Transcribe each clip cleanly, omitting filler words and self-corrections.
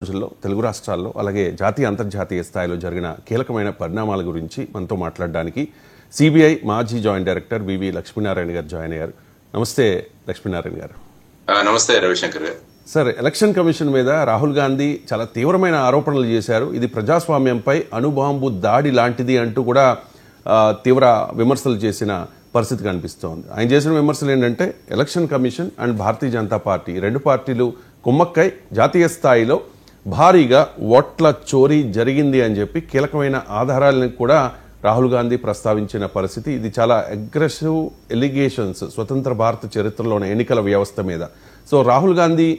రోజుల్లో తెలుగు రాష్ట్రాల్లో అలాగే జాతీయ అంతర్జాతీయ స్థాయిలో జరిగిన కీలకమైన పరిణామాల గురించి మనతో మాట్లాడడానికి సిబిఐ మాజీ జాయింట్ డైరెక్టర్ వివి లక్ష్మీనారాయణ గారు జాయిన్ అయ్యారు. నమస్తే లక్ష్మీనారాయణ గారు. నమస్తే రవిశంకర్ గారు. సార్, ఎలక్షన్ కమిషన్ మీద రాహుల్ గాంధీ చాలా తీవ్రమైన ఆరోపణలు చేశారు. ఇది ప్రజాస్వామ్యంపై అణుబాంబు దాడి లాంటిది అంటూ కూడా తీవ్ర విమర్శలు చేసిన పరిస్థితి కనిపిస్తోంది. ఆయన చేసిన విమర్శలు ఏంటంటే election commission and Bharatiya Janata party రెండు పార్టీలు కుమ్మక్కై జాతీయ స్థాయిలో భారీగా ఓట్ల చోరీ జరిగింది అని చెప్పి కీలకమైన ఆధారాలను కూడా రాహుల్ గాంధీ ప్రస్తావించిన పరిస్థితి. ఇది చాలా అగ్రెసివ్ ఎలిగేషన్స్ స్వతంత్ర భారత చరిత్రలోని ఎన్నికల వ్యవస్థ మీద. సో రాహుల్ గాంధీ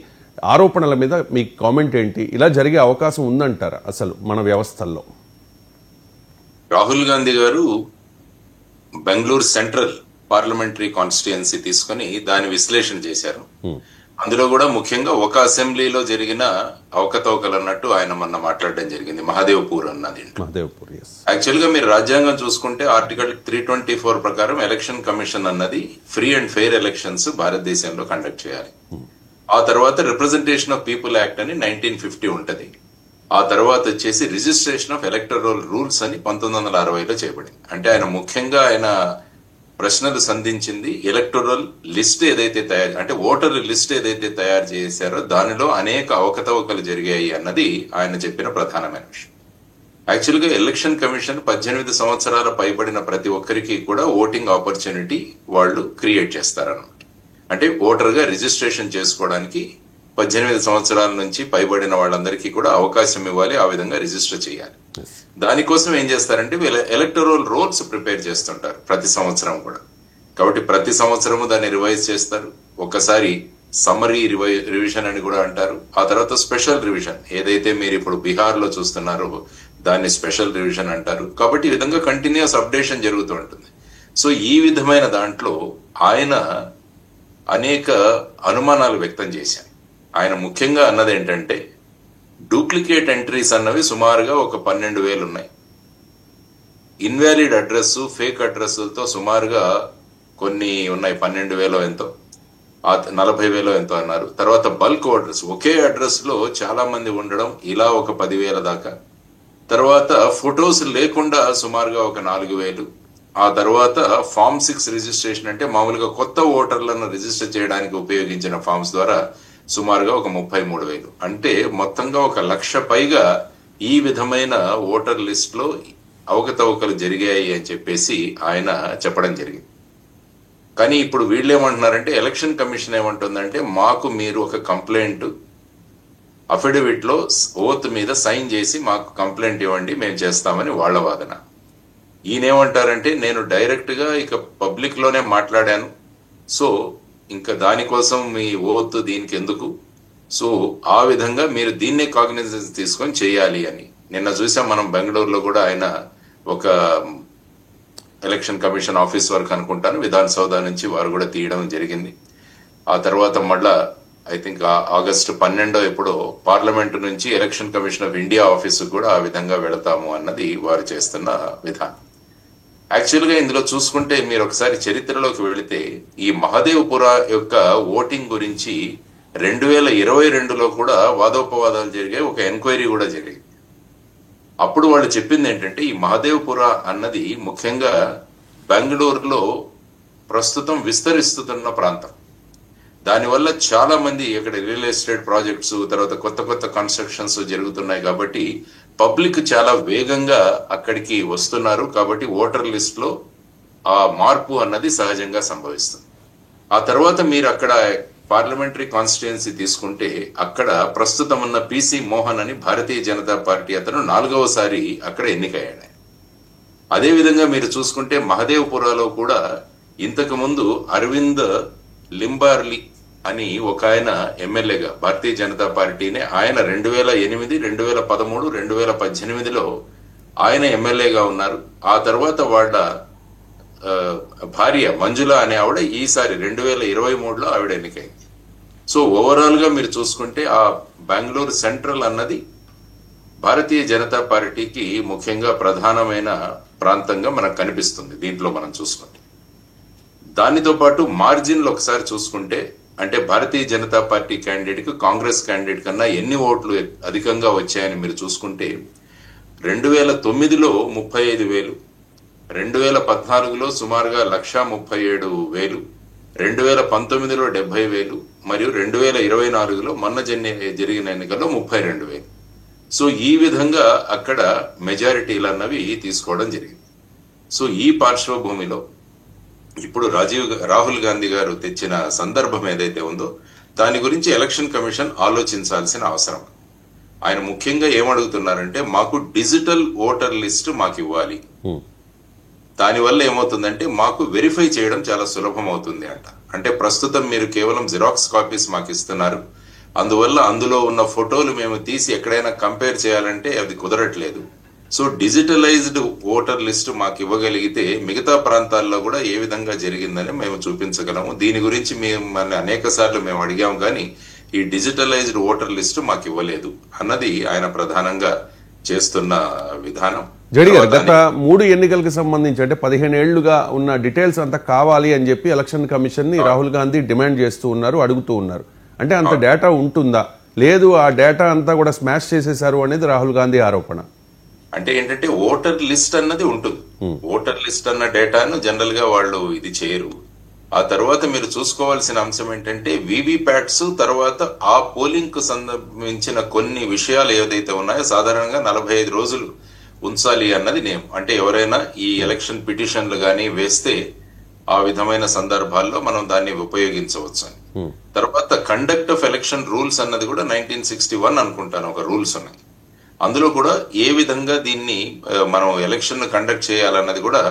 ఆరోపణల మీద మీ కామెంట్ ఏంటి? ఇలా జరిగే అవకాశం ఉందంటారా అసలు మన వ్యవస్థల్లో? రాహుల్ గాంధీ గారు బెంగళూరు సెంట్రల్ పార్లమెంటరీ కాన్స్టిట్యుయెన్సీ తీసుకుని దాని విశ్లేషణ చేశారు. అందులో కూడా ముఖ్యంగా ఒక అసెంబ్లీలో జరిగిన అవకతవకలు అన్నట్టు ఆయన మొన్న మాట్లాడడం జరిగింది. మహాదేవ్పూర్ అన్నది. యాక్చువల్ గా మీరు రాజ్యాంగం చూసుకుంటే ఆర్టికల్ 324 ప్రకారం ఎలక్షన్ కమిషన్ అన్నది ఫ్రీ అండ్ ఫెయిర్ ఎలక్షన్స్ భారతదేశంలో కండక్ట్ చేయాలి. ఆ తర్వాత రిప్రజెంటేషన్ ఆఫ్ పీపుల్ యాక్ట్ అని 1950 ఉంటది. ఆ తర్వాత వచ్చేసి రిజిస్ట్రేషన్ ఆఫ్ ఎలక్టరల్ రూల్స్ అని 1960లో చేయబడింది. అంటే ఆయన ముఖ్యంగా ప్రశ్నలు సంధించింది ఎలక్టోరల్ లిస్ట్ ఏదైతే అంటే ఓటర్ లిస్ట్ ఏదైతే తయారు చేశారో దానిలో అనేక అవకతవకలు జరిగాయి అన్నది ఆయన చెప్పిన ప్రధానమైన విషయం. యాక్చువల్ గా ఎలక్షన్ కమిషన్ 18 సంవత్సరాల పైబడిన ప్రతి ఒక్కరికి కూడా ఓటింగ్ ఆపర్చునిటీ వాళ్ళు క్రియేట్ చేస్తారన్నమాట. అంటే ఓటర్ గా రిజిస్ట్రేషన్ చేసుకోవడానికి 18 సంవత్సరాల నుంచి పైబడిన వాళ్ళందరికీ కూడా అవకాశం ఇవ్వాలి, ఆ విధంగా రిజిస్టర్ చేయాలి. దానికోసం ఏం చేస్తారంటే వీళ్ళు ఎలక్టోరల్ రోల్స్ ప్రిపేర్ చేస్తుంటారు ప్రతి సంవత్సరం కూడా. కాబట్టి ప్రతి సంవత్సరము దాన్ని రివైజ్ చేస్తారు. ఒకసారి సమ్మరీ రివిజన్ అని కూడా అంటారు. ఆ తర్వాత స్పెషల్ రివిజన్ ఏదైతే మీరు ఇప్పుడు బీహార్ లో చూస్తున్నారో దాన్ని స్పెషల్ రివిజన్ అంటారు. కాబట్టి ఈ విధంగా కంటిన్యూస్ అప్డేషన్ జరుగుతూ ఉంటుంది. సో ఈ విధమైన దాంట్లో ఆయన అనేక అనుమానాలు వ్యక్తం చేశారు. ఆయన ముఖ్యంగా అన్నది ఏంటంటే డూప్లికేట్ ఎంట్రీస్ అన్నవి సుమారుగా ఒక 12,000 ఉన్నాయి. ఇన్వాలిడ్ అడ్రస్, ఫేక్ అడ్రస్లతో సుమారుగా కొన్ని ఉన్నాయి. 12,000 ఎంతో, 40,000 ఎంతో అన్నారు. తర్వాత బల్క్ అడ్రస్, ఒకే అడ్రస్ లో చాలా మంది ఉండడం, ఇలా ఒక 10,000 దాకా. తర్వాత ఫొటోస్ లేకుండా సుమారుగా ఒక 4,000. ఆ తర్వాత ఫామ్ 6 రిజిస్ట్రేషన్ అంటే మామూలుగా కొత్త ఓటర్లను రిజిస్టర్ చేయడానికి ఉపయోగించిన ఫామ్స్ ద్వారా సుమారుగా ఒక 33,000. అంటే మొత్తంగా 1,00,000 పైగా ఈ విధమైన ఓటర్ లిస్ట్ లో అవకతవకలు జరిగాయి అని చెప్పేసి ఆయన చెప్పడం జరిగింది. కానీ ఇప్పుడు వీళ్ళు ఏమంటున్నారంటే ఎలక్షన్ కమిషన్ ఏమంటుందంటే మాకు మీరు ఒక కంప్లైంట్ అఫిడవిట్ లో ఓత్ మీద సైన్ చేసి మాకు కంప్లైంట్ ఇవ్వండి, మేము చేస్తామని వాళ్ళ వాదన. ఈయనేమంటారంటే నేను డైరెక్ట్ గా ఇక పబ్లిక్ లోనే మాట్లాడాను, సో ఇంకా దానికోసం మీ ఓత్ దీనికి ఎందుకు, సో ఆ విధంగా మీరు దీన్నే కాగ్నిజెన్స్ తీసుకొని చేయాలి అని. నిన్న చూసాం మనం బెంగళూరులో కూడా ఆయన ఒక ఎలక్షన్ కమిషన్ ఆఫీస్ వర్క్ అనుకుంటాను విధాన్ సౌధ నుంచి వారు కూడా తీయడం జరిగింది. ఆ తర్వాత మళ్ళా ఐ థింక్ ఆగస్టు 12 ఎప్పుడో పార్లమెంటు నుంచి election commission of India office కూడా ఆ విధంగా వెళతాము అన్నది వారు చేస్తున్న విధానం. యాక్చువల్ గా ఇందులో చూసుకుంటే మీరు ఒకసారి చరిత్రలోకి వెళితే ఈ మహదేవ్పురా యొక్క ఓటింగ్ గురించి 2022లో కూడా వాదోపవాదాలు జరిగాయి, ఒక ఎంక్వైరీ కూడా జరిగింది. అప్పుడు వాళ్ళు చెప్పింది ఏంటంటే ఈ మహదేవ్పురా అన్నది ముఖ్యంగా బెంగళూరులో ప్రస్తుతం విస్తరిస్తున్న ప్రాంతం. దానివల్ల చాలా మంది ఇక్కడ రియల్ ఎస్టేట్ ప్రాజెక్ట్స్, తర్వాత కొత్త కొత్త కన్స్ట్రక్షన్స్ జరుగుతున్నాయి. కాబట్టి పబ్లిక్ చాలా వేగంగా అక్కడికి వస్తున్నారు. కాబట్టి ఓటర్ లిస్ట్ లో ఆ మార్పు అన్నది సహజంగా సంభవిస్తుంది. ఆ తర్వాత మీరు అక్కడ పార్లమెంటరీ కాన్స్టిట్యుయెన్సీ తీసుకుంటే అక్కడ ప్రస్తుతం ఉన్న పిసి మోహన్ అని భారతీయ జనతా పార్టీ అతను 4వసారి అక్కడ ఎన్నికయ్యాడు. అదే విధంగా మీరు చూసుకుంటే మహదేవ్పురాలో కూడా ఇంతకు ముందు అరవింద్ లింబార్లీ అని ఒక ఆయన ఎమ్మెల్యేగా భారతీయ జనతా పార్టీనే ఆయన 2008, 2013, 2018లో ఆయన ఎమ్మెల్యేగా ఉన్నారు. ఆ తర్వాత వాళ్ళ భార్య మంజుల అనే ఆవిడ ఈసారి 2023లో ఆవిడ ఎన్నికైంది. సో ఓవరాల్ గా మీరు చూసుకుంటే ఆ బెంగళూరు సెంట్రల్ అన్నది భారతీయ జనతా పార్టీకి ముఖ్యంగా ప్రధానమైన ప్రాంతంగా మనకు కనిపిస్తుంది దీంట్లో మనం చూసుకుంటే. దానితో పాటు మార్జిన్లు ఒకసారి చూసుకుంటే అంటే భారతీయ జనతా పార్టీ క్యాండిడేట్ కి కాంగ్రెస్ క్యాండిడేట్ కన్నా ఎన్ని ఓట్లు అధికంగా వచ్చాయని మీరు చూసుకుంటే 2009లో 35,000, 2014లో సుమారుగా 1,37,000, 2019లో 70,000 మరియు 2024లో మొన్న జరిగిన ఎన్నికల్లో 32,000. సో ఈ విధంగా అక్కడ మెజారిటీలు అన్నవి తీసుకోవడం జరిగింది. సో ఈ పార్శ్వభూమిలో ఇప్పుడు రాహుల్ గాంధీ గారు తెచ్చిన సందర్భం ఏదైతే ఉందో దాని గురించి ఎలక్షన్ కమిషన్ ఆలోచించాల్సిన అవసరం. ఆయన ముఖ్యంగా ఏమడుగుతున్నారంటే మాకు డిజిటల్ ఓటర్ లిస్ట్ మాకు ఇవ్వాలి, దానివల్ల ఏమవుతుందంటే మాకు వెరిఫై చేయడం చాలా సులభం అవుతుంది అంట. అంటే ప్రస్తుతం మీరు కేవలం జిరాక్స్ కాపీస్ మాకు ఇస్తున్నారు, అందువల్ల అందులో ఉన్న ఫోటోలు మేము తీసి ఎక్కడైనా కంపేర్ చేయాలంటే అది కుదరట్లేదు. సో డిజిటలైజ్డ్ ఓటర్ లిస్ట్ మాకు ఇవ్వగలిగితే మిగతా ప్రాంతాల్లో కూడా ఏ విధంగా జరిగిందని మేము చూపించగలము. దీని గురించి మిమ్మల్ని అనేక సార్లు మేము అడిగాము, కానీ ఈ డిజిటలైజ్డ్ ఓటర్ లిస్ట్ మాకు ఇవ్వలేదు అన్నది ఆయన ప్రధానంగా చేస్తున్న విధానం. జడి గారు, గత 3 ఎన్నికలకు సంబంధించి అంటే 15 ఏళ్లుగా ఉన్న డీటెయిల్స్ అంతా కావాలి అని చెప్పి ఎలక్షన్ కమిషన్ ని రాహుల్ గాంధీ డిమాండ్ చేస్తూ ఉన్నారు, అడుగుతూ ఉన్నారు. అంటే అంత డేటా ఉంటుందా? లేదు, ఆ డేటా అంతా కూడా స్మాష్ చేసేశారు అనేది రాహుల్ గాంధీ ఆరోపణ. అంటే ఏంటంటే ఓటర్ లిస్ట్ అన్నది ఉంటుంది. ఓటర్ లిస్ట్ అన్న డేటాను జనరల్ గా వాళ్ళు ఇది చేయరు. ఆ తర్వాత మీరు చూసుకోవాల్సిన అంశం ఏంటంటే వీవీప్యాట్స్ తర్వాత ఆ పోలింగ్ కు సంబంధించిన కొన్ని విషయాలు ఏదైతే ఉన్నాయో సాధారణంగా 45 రోజులు ఉంచాలి అన్నది నియమం. అంటే ఎవరైనా ఈ ఎలక్షన్ పిటిషన్లు గానీ వేస్తే ఆ విధమైన సందర్భాల్లో మనం దాన్ని ఉపయోగించవచ్చు అని. తర్వాత కండక్ట్ ఆఫ్ ఎలక్షన్ రూల్స్ అన్నది కూడా 1961 అనుకుంటాను ఒక రూల్స్ ఉన్నాయి. అందులో కూడా ఏ విధంగా దీన్ని మనం ఎలక్షన్ కండక్ట్ చేయాలన్నది కూడా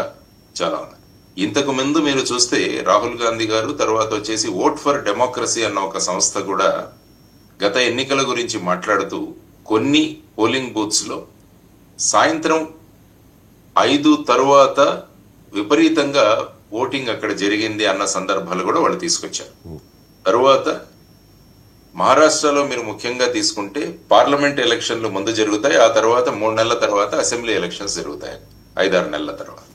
చాలా ఉంది. ఇంతకు ముందు మీరు చూస్తే రాహుల్ గాంధీ గారు తర్వాత వచ్చేసి ఓట్ ఫర్ డెమోక్రసీ అన్న ఒక సంస్థ కూడా గత ఎన్నికల గురించి మాట్లాడుతూ కొన్ని పోలింగ్ బూత్స్ లో సాయంత్రం 5 తరువాత విపరీతంగా ఓటింగ్ అక్కడ జరిగింది అన్న సందర్భాలు కూడా వాళ్ళు తీసుకొచ్చారు. తరువాత మహారాష్ట్రలో మీరు ముఖ్యంగా తీసుకుంటే పార్లమెంట్ ఎలక్షన్లు ముందు జరుగుతాయి, ఆ తర్వాత 3 నెలల తర్వాత అసెంబ్లీ ఎలక్షన్స్ జరుగుతాయి 5-6 నెలల తర్వాత.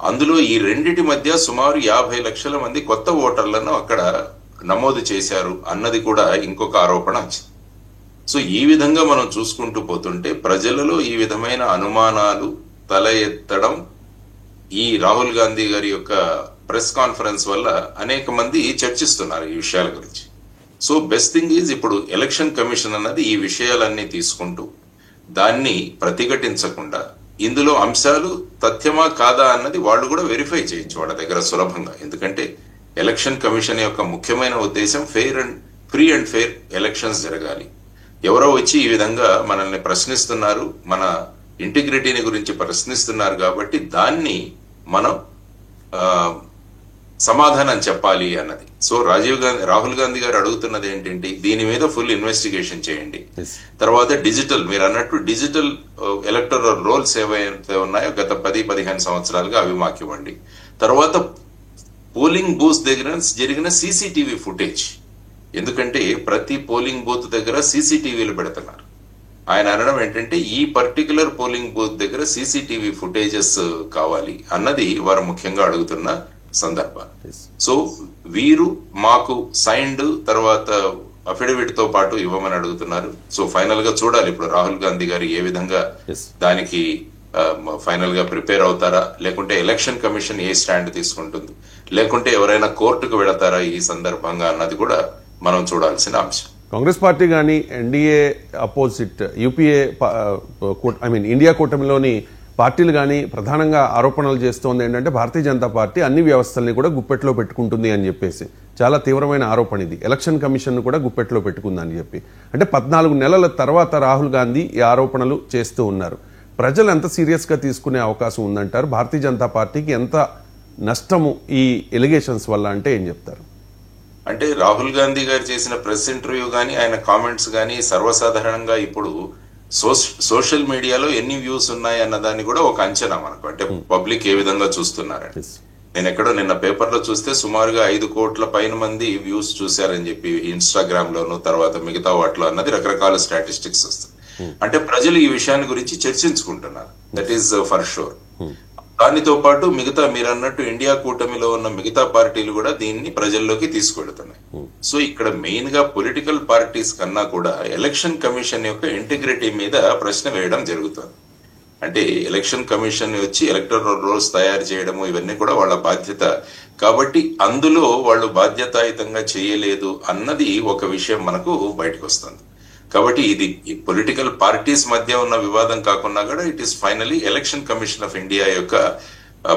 అందులో ఈ రెండిటి మధ్య సుమారు 50 లక్షల మంది కొత్త ఓటర్లను అక్కడ నమోదు చేశారు అన్నది కూడా ఇంకొక ఆరోపణ వచ్చింది. సో ఈ విధంగా మనం చూసుకుంటూ పోతుంటే ప్రజలలో ఈ విధమైన అనుమానాలు తల ఎత్తడం ఈ రాహుల్ గాంధీ గారి యొక్క ప్రెస్ కాన్ఫరెన్స్ వల్ల అనేక మంది చర్చిస్తున్నారు ఈ విషయాల గురించి. సో బెస్ట్ థింగ్ ఈజ్ ఇప్పుడు ఎలక్షన్ కమిషన్ అన్నది ఈ విషయాలన్నీ తీసుకుంటూ దాన్ని ప్రతిఘటించకుండా ఇందులో అంశాలు తథ్యమా కాదా అన్నది వాళ్ళు కూడా వెరిఫై చేయొచ్చు వాళ్ళ దగ్గర సులభంగా. ఎందుకంటే ఎలక్షన్ కమిషన్ యొక్క ముఖ్యమైన ఉద్దేశం ఫ్రీ అండ్ ఫెయిర్ ఎలక్షన్స్ జరగాలి. ఎవరో వచ్చి ఈ విధంగా మనల్ని ప్రశ్నిస్తున్నారు, మన ఇంటిగ్రిటీని గురించి ప్రశ్నిస్తున్నారు కాబట్టి దాన్ని మనం సమాధానం చెప్పాలి అన్నది. సో రాహుల్ గాంధీ గారు అడుగుతున్నది ఏంటంటే దీని మీద ఫుల్ ఇన్వెస్టిగేషన్ చేయండి. తర్వాత డిజిటల్, మీరు అన్నట్టు డిజిటల్ ఎలక్టరల్ రోల్స్ ఏవైతే ఉన్నాయో గత 10-15 సంవత్సరాలుగా అవి మాకు ఇవ్వండి. తర్వాత పోలింగ్ బూత్ దగ్గర జరిగిన సీసీటీవీ ఫుటేజ్, ఎందుకంటే ప్రతి పోలింగ్ బూత్ దగ్గర సీసీటీవీలు పెడుతున్నారు. ఆయన అనడం ఏంటంటే ఈ పర్టికులర్ పోలింగ్ బూత్ దగ్గర సీసీటీవీ ఫుటేజెస్ కావాలి అన్నది వారు ముఖ్యంగా అడుగుతున్న సందర్భం. సో వీరు మాకు సైన్డ్ తర్వాత అఫిడవిట్ తో పాటు ఇవ్వమని అడుగుతున్నారు. సో ఫైనల్ గా చూడాలి ఇప్పుడు రాహుల్ గాంధీ గారు ఏ విధంగా దానికి ఫైనల్ గా ప్రిపేర్ అవుతారా, లేకుంటే ఎలక్షన్ కమిషన్ ఏ స్టాండ్ తీసుకుంటుంది, లేకుంటే ఎవరైనా కోర్టుకు వెళతారా ఈ సందర్భంగా అన్నది కూడా మనం చూడాల్సిన అంశం. కాంగ్రెస్ పార్టీ కానీ ఎన్డీఏ అపోజిట్ యూపీఏ ఇండియా కూటమిలోని పార్టీలు కానీ ప్రధానంగా ఆరోపణలు చేస్తోంది ఏంటంటే భారతీయ జనతా పార్టీ అన్ని వ్యవస్థల్ని కూడా గుప్పెట్లో పెట్టుకుంటుంది అని చెప్పేసి చాలా తీవ్రమైన ఆరోపణ ఇది. ఎలక్షన్ కమిషన్ కూడా గుప్పెట్లో పెట్టుకుందని చెప్పి అంటే 14 నెలల తర్వాత రాహుల్ గాంధీ ఈ ఆరోపణలు చేస్తూ ఉన్నారు. ప్రజలు ఎంత సీరియస్ గా తీసుకునే అవకాశం ఉందంటారు? భారతీయ జనతా పార్టీకి ఎంత నష్టము ఈ ఎలిగేషన్స్ వల్ల అంటే ఏం చెప్తారు? అంటే రాహుల్ గాంధీ గారు చేసిన ప్రెస్ ఇంటర్వ్యూ గానీ ఆయన కామెంట్స్ గానీ సర్వసాధారణంగా ఇప్పుడు సోషల్ మీడియాలో ఎన్ని వ్యూస్ ఉన్నాయి అన్న దాన్ని కూడా ఒక అంచనా మనకు, అంటే పబ్లిక్ ఏ విధంగా చూస్తున్నారండి. నేను ఎక్కడో నిన్న పేపర్ లో చూస్తే సుమారుగా 5 కోట్ల పైన మంది వ్యూస్ చూశారని చెప్పి ఇన్స్టాగ్రామ్ లోను తర్వాత మిగతా వాటిలో అన్నది రకరకాల స్టాటిస్టిక్స్ వస్తాయి. అంటే ప్రజలు ఈ విషయాన్ని గురించి చర్చించుకుంటున్నారు, దట్ ఈస్ ఫర్ షూర్. దానితో పాటు మిగతా మీరు అన్నట్టు ఇండియా కూటమిలో ఉన్న మిగతా పార్టీలు కూడా దీన్ని ప్రజల్లోకి తీసుకువెడుతున్నాయి. సో ఇక్కడ మెయిన్ గా పొలిటికల్ పార్టీస్ కన్నా కూడా ఎలక్షన్ కమిషన్ యొక్క ఇంటిగ్రిటీ మీద ప్రశ్న వేయడం జరుగుతుంది. అంటే ఎలక్షన్ కమిషన్ వచ్చి ఎలక్టరల్ రోల్స్ తయారు చేయడము ఇవన్నీ కూడా వాళ్ళ బాధ్యత. కాబట్టి అందులో వాళ్ళు బాధ్యతాయుతంగా చేయలేదు అన్నది ఒక విషయం మనకు బయటకు వస్తుంది. కాబట్టి ఇది పొలిటికల్ పార్టీస్ మధ్య ఉన్న వివాదం కాకుండా కూడా it is finally election commission of India యొక్క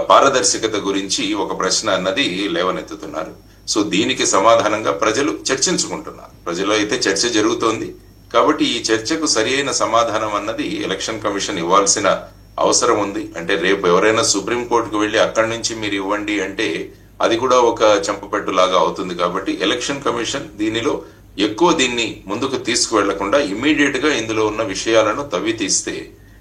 పారదర్శకత గురించి ఒక ప్రశ్న అన్నది లేవనెత్తుతున్నారు. సో దీనికి సమాధానంగా ప్రజలు చర్చించుకుంటున్నారు. ప్రజలు అయితే చర్చ జరుగుతోంది. కాబట్టి ఈ చర్చకు సరి అయిన సమాధానం అన్నది ఎలక్షన్ కమిషన్ ఇవ్వాల్సిన అవసరం ఉంది. అంటే రేపు ఎవరైనా సుప్రీంకోర్టుకు వెళ్లి అక్కడి నుంచి మీరు ఇవ్వండి అంటే అది కూడా ఒక చెంపపెట్టు లాగా అవుతుంది. కాబట్టి ఎలక్షన్ కమిషన్ దీనిలో ఎక్కువ దీన్ని ముందుకు తీసుకువెళ్లకుండా ఇమీడియట్ గా ఇందులో ఉన్న విషయాలను తవ్వి తీస్తే,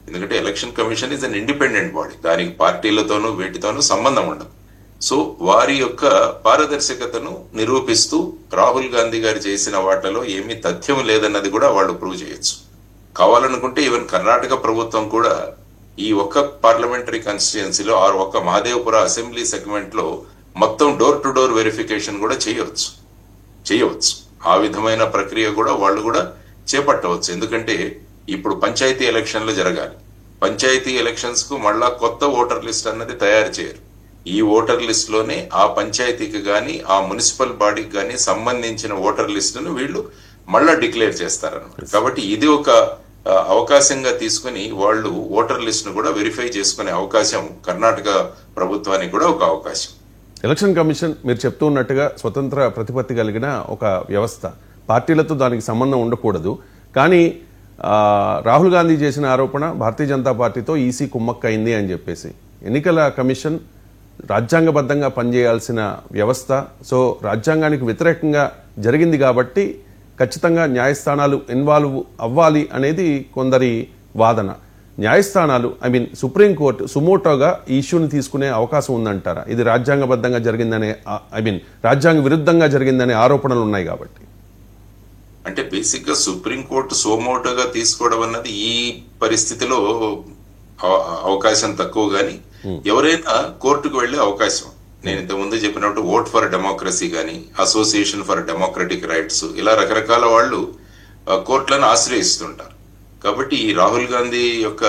ఎందుకంటే election commission is an independent body, దానికి పార్టీలతోనూ వీటితోనూ సంబంధం ఉండదు. సో వారి యొక్క పారదర్శకతను నిరూపిస్తూ రాహుల్ గాంధీ గారు చేసిన వాటిలో ఏమీ తథ్యం లేదన్నది కూడా వాళ్ళు ప్రూవ్ చేయొచ్చు. కావాలనుకుంటే ఈవెన్ కర్ణాటక ప్రభుత్వం కూడా ఈ ఒక్క పార్లమెంటరీ కాన్స్టిట్యుయెన్సీలో ఆ ఒక్క మహదేవపుర అసెంబ్లీ సెగ్మెంట్ లో మొత్తం డోర్ టు డోర్ వెరిఫికేషన్ కూడా చేయవచ్చు. ఆ విధమైన ప్రక్రియ కూడా వాళ్ళు కూడా చేపట్టవచ్చు. ఎందుకంటే ఇప్పుడు పంచాయతీ ఎలక్షన్లు జరగాలి. పంచాయతీ ఎలక్షన్స్ కు మళ్ళా కొత్త ఓటర్ లిస్ట్ అన్నది తయారు చేయరు. ఈ ఓటర్ లిస్ట్ లోనే ఆ పంచాయతీకి గాని ఆ మున్సిపల్ బాడీకి గాని సంబంధించిన ఓటర్ లిస్టును వీళ్ళు మళ్ళా డిక్లేర్ చేస్తారన్నమాట. కాబట్టి ఇది ఒక అవకాశంగా తీసుకుని వాళ్ళు ఓటర్ లిస్ట్ ను కూడా వెరిఫై చేసుకునే అవకాశం కర్ణాటక ప్రభుత్వానికి కూడా ఒక అవకాశం. ఎలక్షన్ కమిషన్ మీరు చెప్తూ ఉన్నట్టుగా స్వతంత్ర ప్రతిపత్తి కలిగిన ఒక వ్యవస్థ, పార్టీలతో దానికి సంబంధం ఉండకూడదు. కానీ రాహుల్ గాంధీ చేసిన ఆరోపణ భారతీయ జనతా పార్టీతో ఈసీ కుమ్మక్కైంది అని చెప్పేసి, ఎన్నికల కమిషన్ రాజ్యాంగబద్ధంగా పనిచేయాల్సిన వ్యవస్థ. సో రాజ్యాంగానికి వ్యతిరేకంగా జరిగింది కాబట్టి ఖచ్చితంగా న్యాయస్థానాలు ఇన్వాల్వ్ అవ్వాలి అనేది కొందరి వాదన. న్యాయస్థానాలు సుప్రీంకోర్టు సుమోటోగా ఈ ఇష్యూని తీసుకునే అవకాశం ఉందంటారా? ఇది రాజ్యాంగబద్ధంగా జరిగిందనే రాజ్యాంగ విరుద్ధంగా జరిగిందనే ఆరోపణలు ఉన్నాయి కాబట్టి. అంటే బేసిక్ గా సుప్రీంకోర్టు సుమోటోగా తీసుకోవడం అన్నది ఈ పరిస్థితిలో అవకాశం తక్కువ. గాని ఎవరైనా కోర్టుకు వెళ్లే అవకాశం, నేను ఇంతకు ముందు చెప్పినట్టు ఓట్ ఫర్ డెమోక్రసీ గాని అసోసియేషన్ ఫర్ డెమోక్రటిక్ రైట్స్ ఇలా రకరకాల వాళ్ళు కోర్టులను ఆశ్రయిస్తుంటారు. కాబట్టి ఈ రాహుల్ గాంధీ యొక్క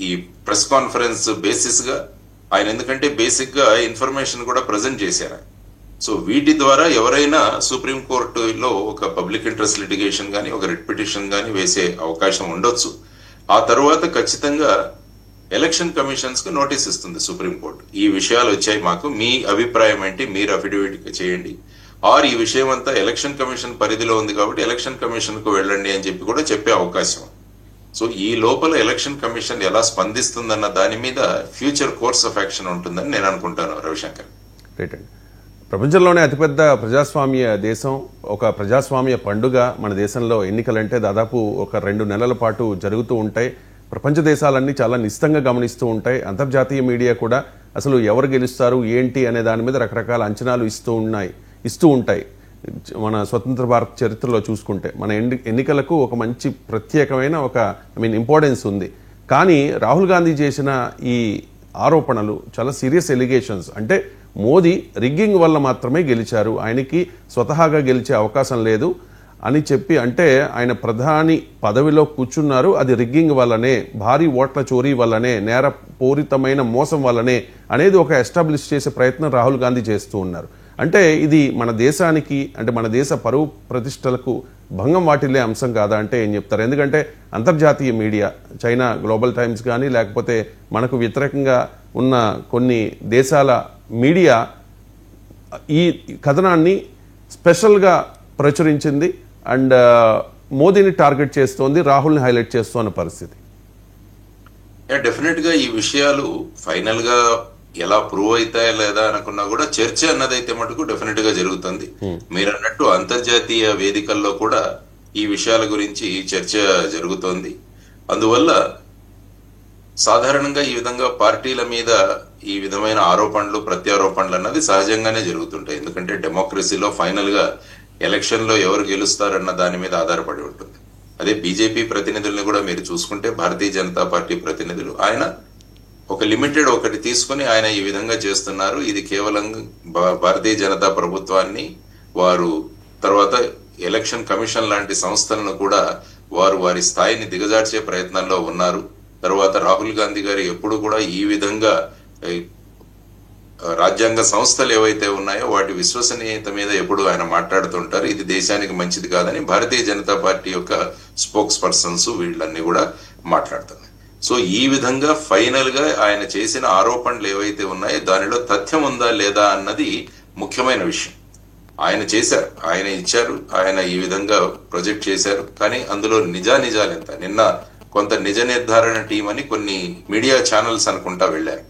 ఈ ప్రెస్ కాన్ఫరెన్స్ బేసిస్ గా ఆయన, ఎందుకంటే బేసిక్ గా ఇన్ఫర్మేషన్ కూడా ప్రజెంట్ చేశారు. సో వీటి ద్వారా ఎవరైనా సుప్రీం కోర్టులో ఒక పబ్లిక్ ఇంట్రెస్ట్ లిటిగేషన్ గానీ ఒక రిట్ పిటిషన్ గానీ వేసే అవకాశం ఉండొచ్చు. ఆ తర్వాత ఖచ్చితంగా ఎలక్షన్ కమిషన్స్ కు నోటీస్ ఇస్తుంది సుప్రీంకోర్టు. ఈ విషయాలు వచ్చాయి, మాకు మీ అభిప్రాయం ఏంటి, మీరు అఫిడవిట్ చేయండి, ఆర్ ఈ విషయం అంతా ఎలక్షన్ కమిషన్ పరిధిలో ఉంది కాబట్టి ఎలక్షన్ కమిషన్ కు వెళ్ళండి అని చెప్పి కూడా చెప్పే అవకాశం. సో ఈ లోపల ఎలక్షన్ కమిషన్ ఎలా స్పందిస్తుందన్న దాని మీద ఫ్యూచర్ కోర్స్ ఆఫ్ యాక్షన్ ఉంటుందని నేను అనుకుంటాను. రవిశంకర్, రైట్ అండి. ప్రపంచంలోనే అతిపెద్ద ప్రజాస్వామ్య దేశం, ఒక ప్రజాస్వామ్య పండుగ మన దేశంలో ఎన్నికలంటే దాదాపు ఒక 2 నెలల పాటు జరుగుతూ ఉంటాయి. ప్రపంచ దేశాలన్నీ చాలా నిశ్చితంగా గమనిస్తూ ఉంటాయి. అంతర్జాతీయ మీడియా కూడా అసలు ఎవరు గెలుస్తారు ఏంటి అనే దాని మీద రకరకాల అంచనాలు ఇస్తూ ఉంటాయి. మన స్వతంత్ర భారత చరిత్రలో చూసుకుంటే మన ఎన్నికలకు ఒక మంచి ప్రత్యేకమైన ఒక ఇంపార్టెన్స్ ఉంది. కానీ రాహుల్ గాంధీ చేసిన ఈ ఆరోపణలు చాలా సీరియస్ ఎలిగేషన్స్. అంటే మోదీ రిగ్గింగ్ వల్ల మాత్రమే గెలిచారు, ఆయనకి స్వతహాగా గెలిచే అవకాశం లేదు అని చెప్పి, అంటే ఆయన ప్రధాని పదవిలో కూర్చున్నారు అది రిగ్గింగ్ వల్లనే, భారీ ఓట్ల చోరీ వల్లనే, నేరపూరితమైన మోసం వల్లనే అనేది ఒక ఎస్టాబ్లిష్ చేసే ప్రయత్నం రాహుల్ గాంధీ చేస్తూ ఉన్నారు. అంటే ఇది మన దేశానికి, అంటే మన దేశ పరువు ప్రతిష్టలకు భంగం వాటిల్లే అంశం కాదా అంటే ఏం చెప్తారు? ఎందుకంటే అంతర్జాతీయ మీడియా, చైనా గ్లోబల్ టైమ్స్ కానీ లేకపోతే మనకు వ్యతిరేకంగా ఉన్న కొన్ని దేశాల మీడియా ఈ కథనాన్ని స్పెషల్గా ప్రచురించింది అండ్ మోదీని టార్గెట్ చేస్తోంది, రాహుల్ని హైలైట్ చేస్తోన్న పరిస్థితి. డెఫినెట్ గా ఈ విషయాలు ఫైనల్ గా ఎలా ప్రూవ్ అవుతాయా లేదా అనుకున్నా కూడా చర్చ అన్నదైతే మటుకు డెఫినెట్ గా జరుగుతుంది. మీరు అన్నట్టు అంతర్జాతీయ వేదికల్లో కూడా ఈ విషయాల గురించి చర్చ జరుగుతోంది. అందువల్ల సాధారణంగా ఈ విధంగా పార్టీల మీద ఈ విధమైన ఆరోపణలు ప్రత్యారోపణలు అన్నది సహజంగానే జరుగుతుంటాయి. ఎందుకంటే డెమోక్రసీలో ఫైనల్ గా ఎలక్షన్ లో ఎవరు గెలుస్తారన్న దాని మీద ఆధారపడి ఉంటుంది. అదే బీజేపీ ప్రతినిధుల్ని కూడా మీరు చూసుకుంటే, భారతీయ జనతా పార్టీ ప్రతినిధులు ఆయన ఒక లిమిటెడ్ ఒకటి తీసుకుని ఆయన ఈ విధంగా చేస్తున్నారు. ఇది కేవలం భారతీయ జనతా ప్రభుత్వాన్ని, వారు తర్వాత ఎలక్షన్ కమిషన్ లాంటి సంస్థలను కూడా వారు వారి స్థాయిని దిగజార్చే ప్రయత్నంలో ఉన్నారు. తర్వాత రాహుల్ గాంధీ గారు ఎప్పుడు కూడా ఈ విధంగా రాజ్యాంగ సంస్థలు ఏవైతే ఉన్నాయో వాటి విశ్వసనీయత మీద ఎప్పుడు ఆయన మాట్లాడుతుంటారు. ఇది దేశానికి మంచిది కాదని భారతీయ జనతా పార్టీ యొక్క స్పోక్స్ పర్సన్స్ వీళ్ళన్నీ కూడా మాట్లాడుతున్నారు. సో ఈ విధంగా ఫైనల్ గా ఆయన చేసిన ఆరోపణలు ఏవైతే ఉన్నాయో దానిలో తథ్యం ఉందా లేదా అన్నది ముఖ్యమైన విషయం. ఆయన చేశారు, ఆయన ఇచ్చారు, ఆయన ఈ విధంగా ప్రొజెక్ట్ చేశారు. కానీ అందులో నిజాలు ఎంత? నిన్న కొంత నిజ నిర్ధారణ టీం అని కొన్ని మీడియా ఛానల్స్ అనుకుంటా వెళ్ళారు.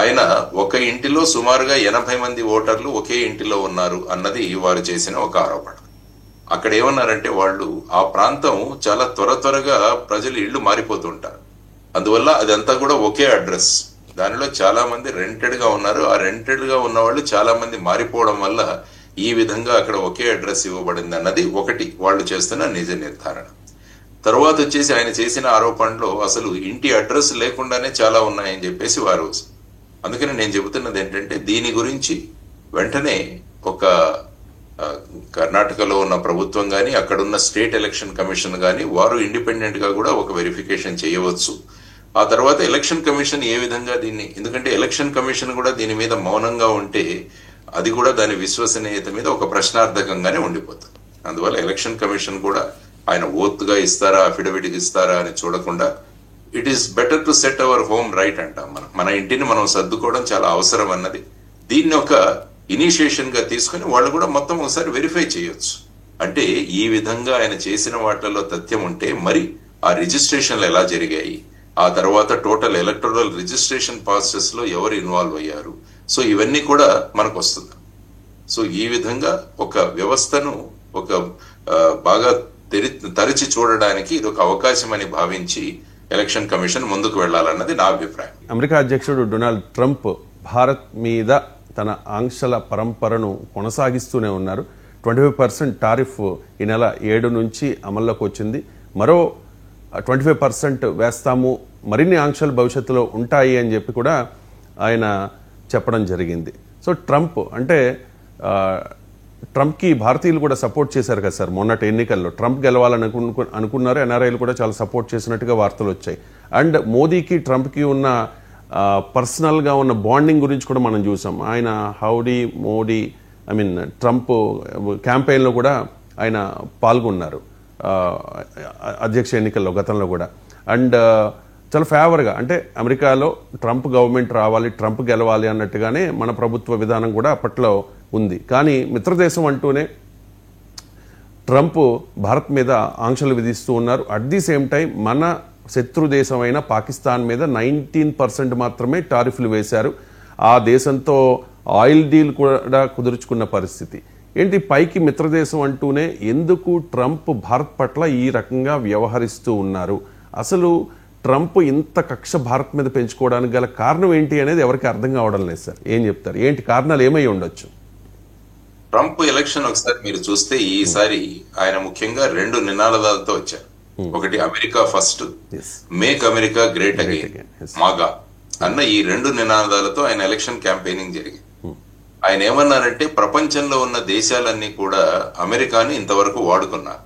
ఆయన ఒక ఇంటిలో సుమారుగా 80 మంది ఓటర్లు ఒకే ఇంటిలో ఉన్నారు అన్నది వారు చేసిన ఒక ఆరోపణ. అక్కడ ఏమన్నారంటే వాళ్ళు ఆ ప్రాంతం చాలా త్వరగా ప్రజలు ఇళ్లు మారిపోతుంటారు, అందువల్ల అదంతా కూడా ఒకే అడ్రస్. దానిలో చాలా మంది రెంటెడ్ గా ఉన్నారు. ఆ రెంటెడ్ గా ఉన్న వాళ్ళు చాలా మంది మారిపోవడం వల్ల ఈ విధంగా అక్కడ ఒకే అడ్రస్ ఇవ్వబడింది అన్నది ఒకటి వాళ్ళు చేస్తున్న నిజ నిర్ధారణ. తర్వాత వచ్చేసి ఆయన చేసిన ఆరోపణలో అసలు ఇంటి అడ్రస్ లేకుండానే చాలా ఉన్నాయని చెప్పేసి వారు. అందుకని నేను చెబుతున్నది ఏంటంటే దీని గురించి వెంటనే ఒక కర్ణాటకలో ఉన్న ప్రభుత్వం కానీ అక్కడున్న స్టేట్ ఎలక్షన్ కమిషన్ కానీ వారు ఇండిపెండెంట్ గా కూడా ఒక వెరిఫికేషన్ చేయవచ్చు. ఆ తర్వాత ఎలక్షన్ కమిషన్ ఏ విధంగా దీన్ని, ఎందుకంటే ఎలక్షన్ కమిషన్ కూడా దీని మీద మౌనంగా ఉంటే అది కూడా దాని విశ్వసనీయత మీద ఒక ప్రశ్నార్థకంగానే ఉండిపోతుంది. అందువల్ల ఎలక్షన్ కమిషన్ కూడా ఆయన ఓత్గా ఇస్తారా అఫిడవిట్ ఇస్తారా అని చూడకుండా it is better to set our home right అంటాం. మన ఇంటిని మనం సర్దుకోవడం చాలా అవసరం అన్నది దీన్ని ఒక ఇనిషియేషన్ గా తీసుకుని వాళ్ళు కూడా మొత్తం ఒకసారి వెరిఫై చేయొచ్చు. అంటే ఈ విధంగా ఆయన చేసిన వాటిలో తథ్యం ఉంటే మరి ఆ రిజిస్ట్రేషన్లు ఎలా జరిగాయి, ఆ తర్వాత టోటల్ ఎలక్టోరల్ రిజిస్ట్రేషన్ ప్రాసెస్ లో ఎవరు ఇన్వాల్వ్ అయ్యారు, సో ఇవన్నీ కూడా మనకు వస్తుంది. సో ఈ విధంగా ఒక వ్యవస్థను ఒక బాగా తరచి చూడడానికి ఇది ఒక అవకాశం అని భావించి ఎలక్షన్ కమిషన్ ముందుకు వెళ్లాలన్నది నా అభిప్రాయం. అమెరికా అధ్యక్షుడు డొనాల్డ్ ట్రంప్ భారత్ మీద తన ఆంక్షల పరంపరను కొనసాగిస్తూనే ఉన్నారు. 25% టారిఫ్ ఈ నెల 7 నుంచి అమల్లోకి వచ్చింది. మరో 25% వేస్తాము, మరిన్ని ఆంక్షలు భవిష్యత్తులో ఉంటాయి అని చెప్పి కూడా ఆయన చెప్పడం జరిగింది. సో ట్రంప్ అంటే ట్రంప్కి భారతీయులు కూడా సపోర్ట్ చేశారు కదా సార్. మొన్నటి ఎన్నికల్లో ట్రంప్ గెలవాలని అనుకున్నారు. ఎన్ఆర్ఐలు కూడా చాలా సపోర్ట్ చేసినట్టుగా వార్తలు వచ్చాయి. అండ్ మోదీకి ట్రంప్కి ఉన్న పర్సనల్గా ఉన్న బాండింగ్ గురించి కూడా మనం చూసాం. ఆయన హౌడీ మోడీ ట్రంప్ క్యాంపెయిన్లో కూడా ఆయన పాల్గొన్నారు అధ్యక్ష ఎన్నికల్లో గతంలో కూడా. అండ్ చాలా ఫేవర్గా అంటే అమెరికాలో ట్రంప్ గవర్నమెంట్ రావాలి, ట్రంప్ గెలవాలి అన్నట్టుగానే మన ప్రభుత్వ విధానం కూడా అప్పట్లో ఉంది. కానీ మిత్రదేశం అంటూనే ట్రంప్ భారత్ మీద ఆంక్షలు విధిస్తూ ఉన్నారు. అట్ ది సేమ్ టైం మన శత్రు దేశమైన పాకిస్తాన్ మీద 19% మాత్రమే టారిఫ్లు వేశారు. ఆ దేశంతో ఆయిల్ డీల్ కూడా కుదుర్చుకున్న పరిస్థితి ఏంటి? పైకి మిత్రదేశం అంటూనే ఎందుకు ట్రంప్ భారత్ పట్ల ఈ రకంగా వ్యవహరిస్తూ ఉన్నారు? అసలు ట్రంప్ ఇంత కక్ష భారత్ మీద పెంచుకోవడానికి గల కారణం ఏంటి అనేది ఎవరికి అర్థం కావడం లేదు సార్. ఏం చెప్తారు? ఏంటి కారణాలు ఏమై ఉండొచ్చు? ట్రంప్ ఎలక్షన్ ఒకసారి మీరు చూస్తే ఈసారి ఆయన ముఖ్యంగా 2 నినాదాలతో వచ్చారు. ఒకటి America first, make America great again, MAGA అన్న ఈ 2 నినాదాలతో ఆయన ఎలక్షన్ క్యాంపెయినింగ్ జరిగింది. ఆయన ఏమన్నారంటే ప్రపంచంలో ఉన్న దేశాలన్నీ కూడా అమెరికాని ఇంతవరకు వాడుకున్నారు.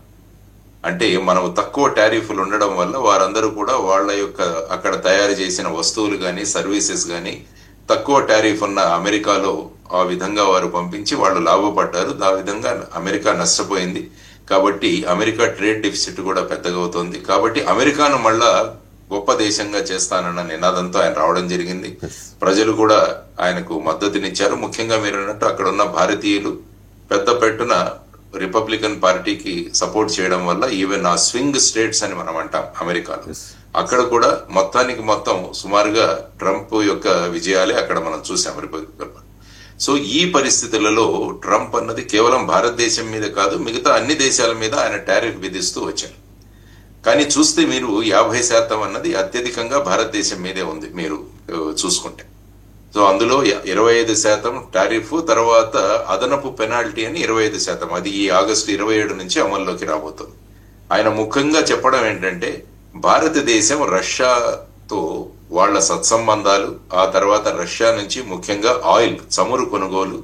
అంటే మనం తక్కువ టారిఫ్లు ఉండడం వల్ల వారందరూ కూడా వాళ్ళ యొక్క అక్కడ తయారు చేసిన వస్తువులు కానీ సర్వీసెస్ కానీ తక్కువ టారిఫ్ ఉన్న అమెరికాలో ఆ విధంగా వారు పంపించి వాళ్ళు లాభపడ్డారు. ఆ విధంగా అమెరికా నష్టపోయింది. కాబట్టి అమెరికా ట్రేడ్ డెఫిసిట్ కూడా పెద్దగా అవుతుంది. కాబట్టి అమెరికాను మళ్ళా గొప్ప దేశంగా చేస్తానన్న నినాదంతో ఆయన రావడం జరిగింది. ప్రజలు కూడా ఆయనకు మద్దతునిచ్చారు. ముఖ్యంగా మీరు అన్నట్టు అక్కడ ఉన్న భారతీయులు పెద్ద పెట్టున రిపబ్లికన్ పార్టీకి సపోర్ట్ చేయడం వల్ల ఈవెన్ ఆ స్వింగ్ స్టేట్స్ అని మనం అంటాం అమెరికాలో, అక్కడ కూడా మొత్తానికి మొత్తం సుమారుగా ట్రంప్ యొక్క విజయాలే అక్కడ మనం చూసాం రిపబ్లికన్. సో ఈ పరిస్థితులలో ట్రంప్ అన్నది కేవలం భారతదేశం మీద కాదు మిగతా అన్ని దేశాల మీద ఆయన టారిఫ్ విధిస్తూ వచ్చారు. కానీ చూస్తే మీరు 50% అన్నది అత్యధికంగా భారతదేశం మీదే ఉంది మీరు చూసుకుంటే. సో అందులో 25% టారిఫ్, తర్వాత అదనపు పెనాల్టీ అని 25%, అది ఈ ఆగస్టు 27 నుంచి అమల్లోకి రాబోతుంది. ఆయన ముఖ్యంగా చెప్పడం ఏంటంటే భారతదేశం రష్యాతో వాళ్ళ సత్సంబంధాలు, ఆ తర్వాత రష్యా నుంచి ముఖ్యంగా ఆయిల్ చమురు కొనుగోలు,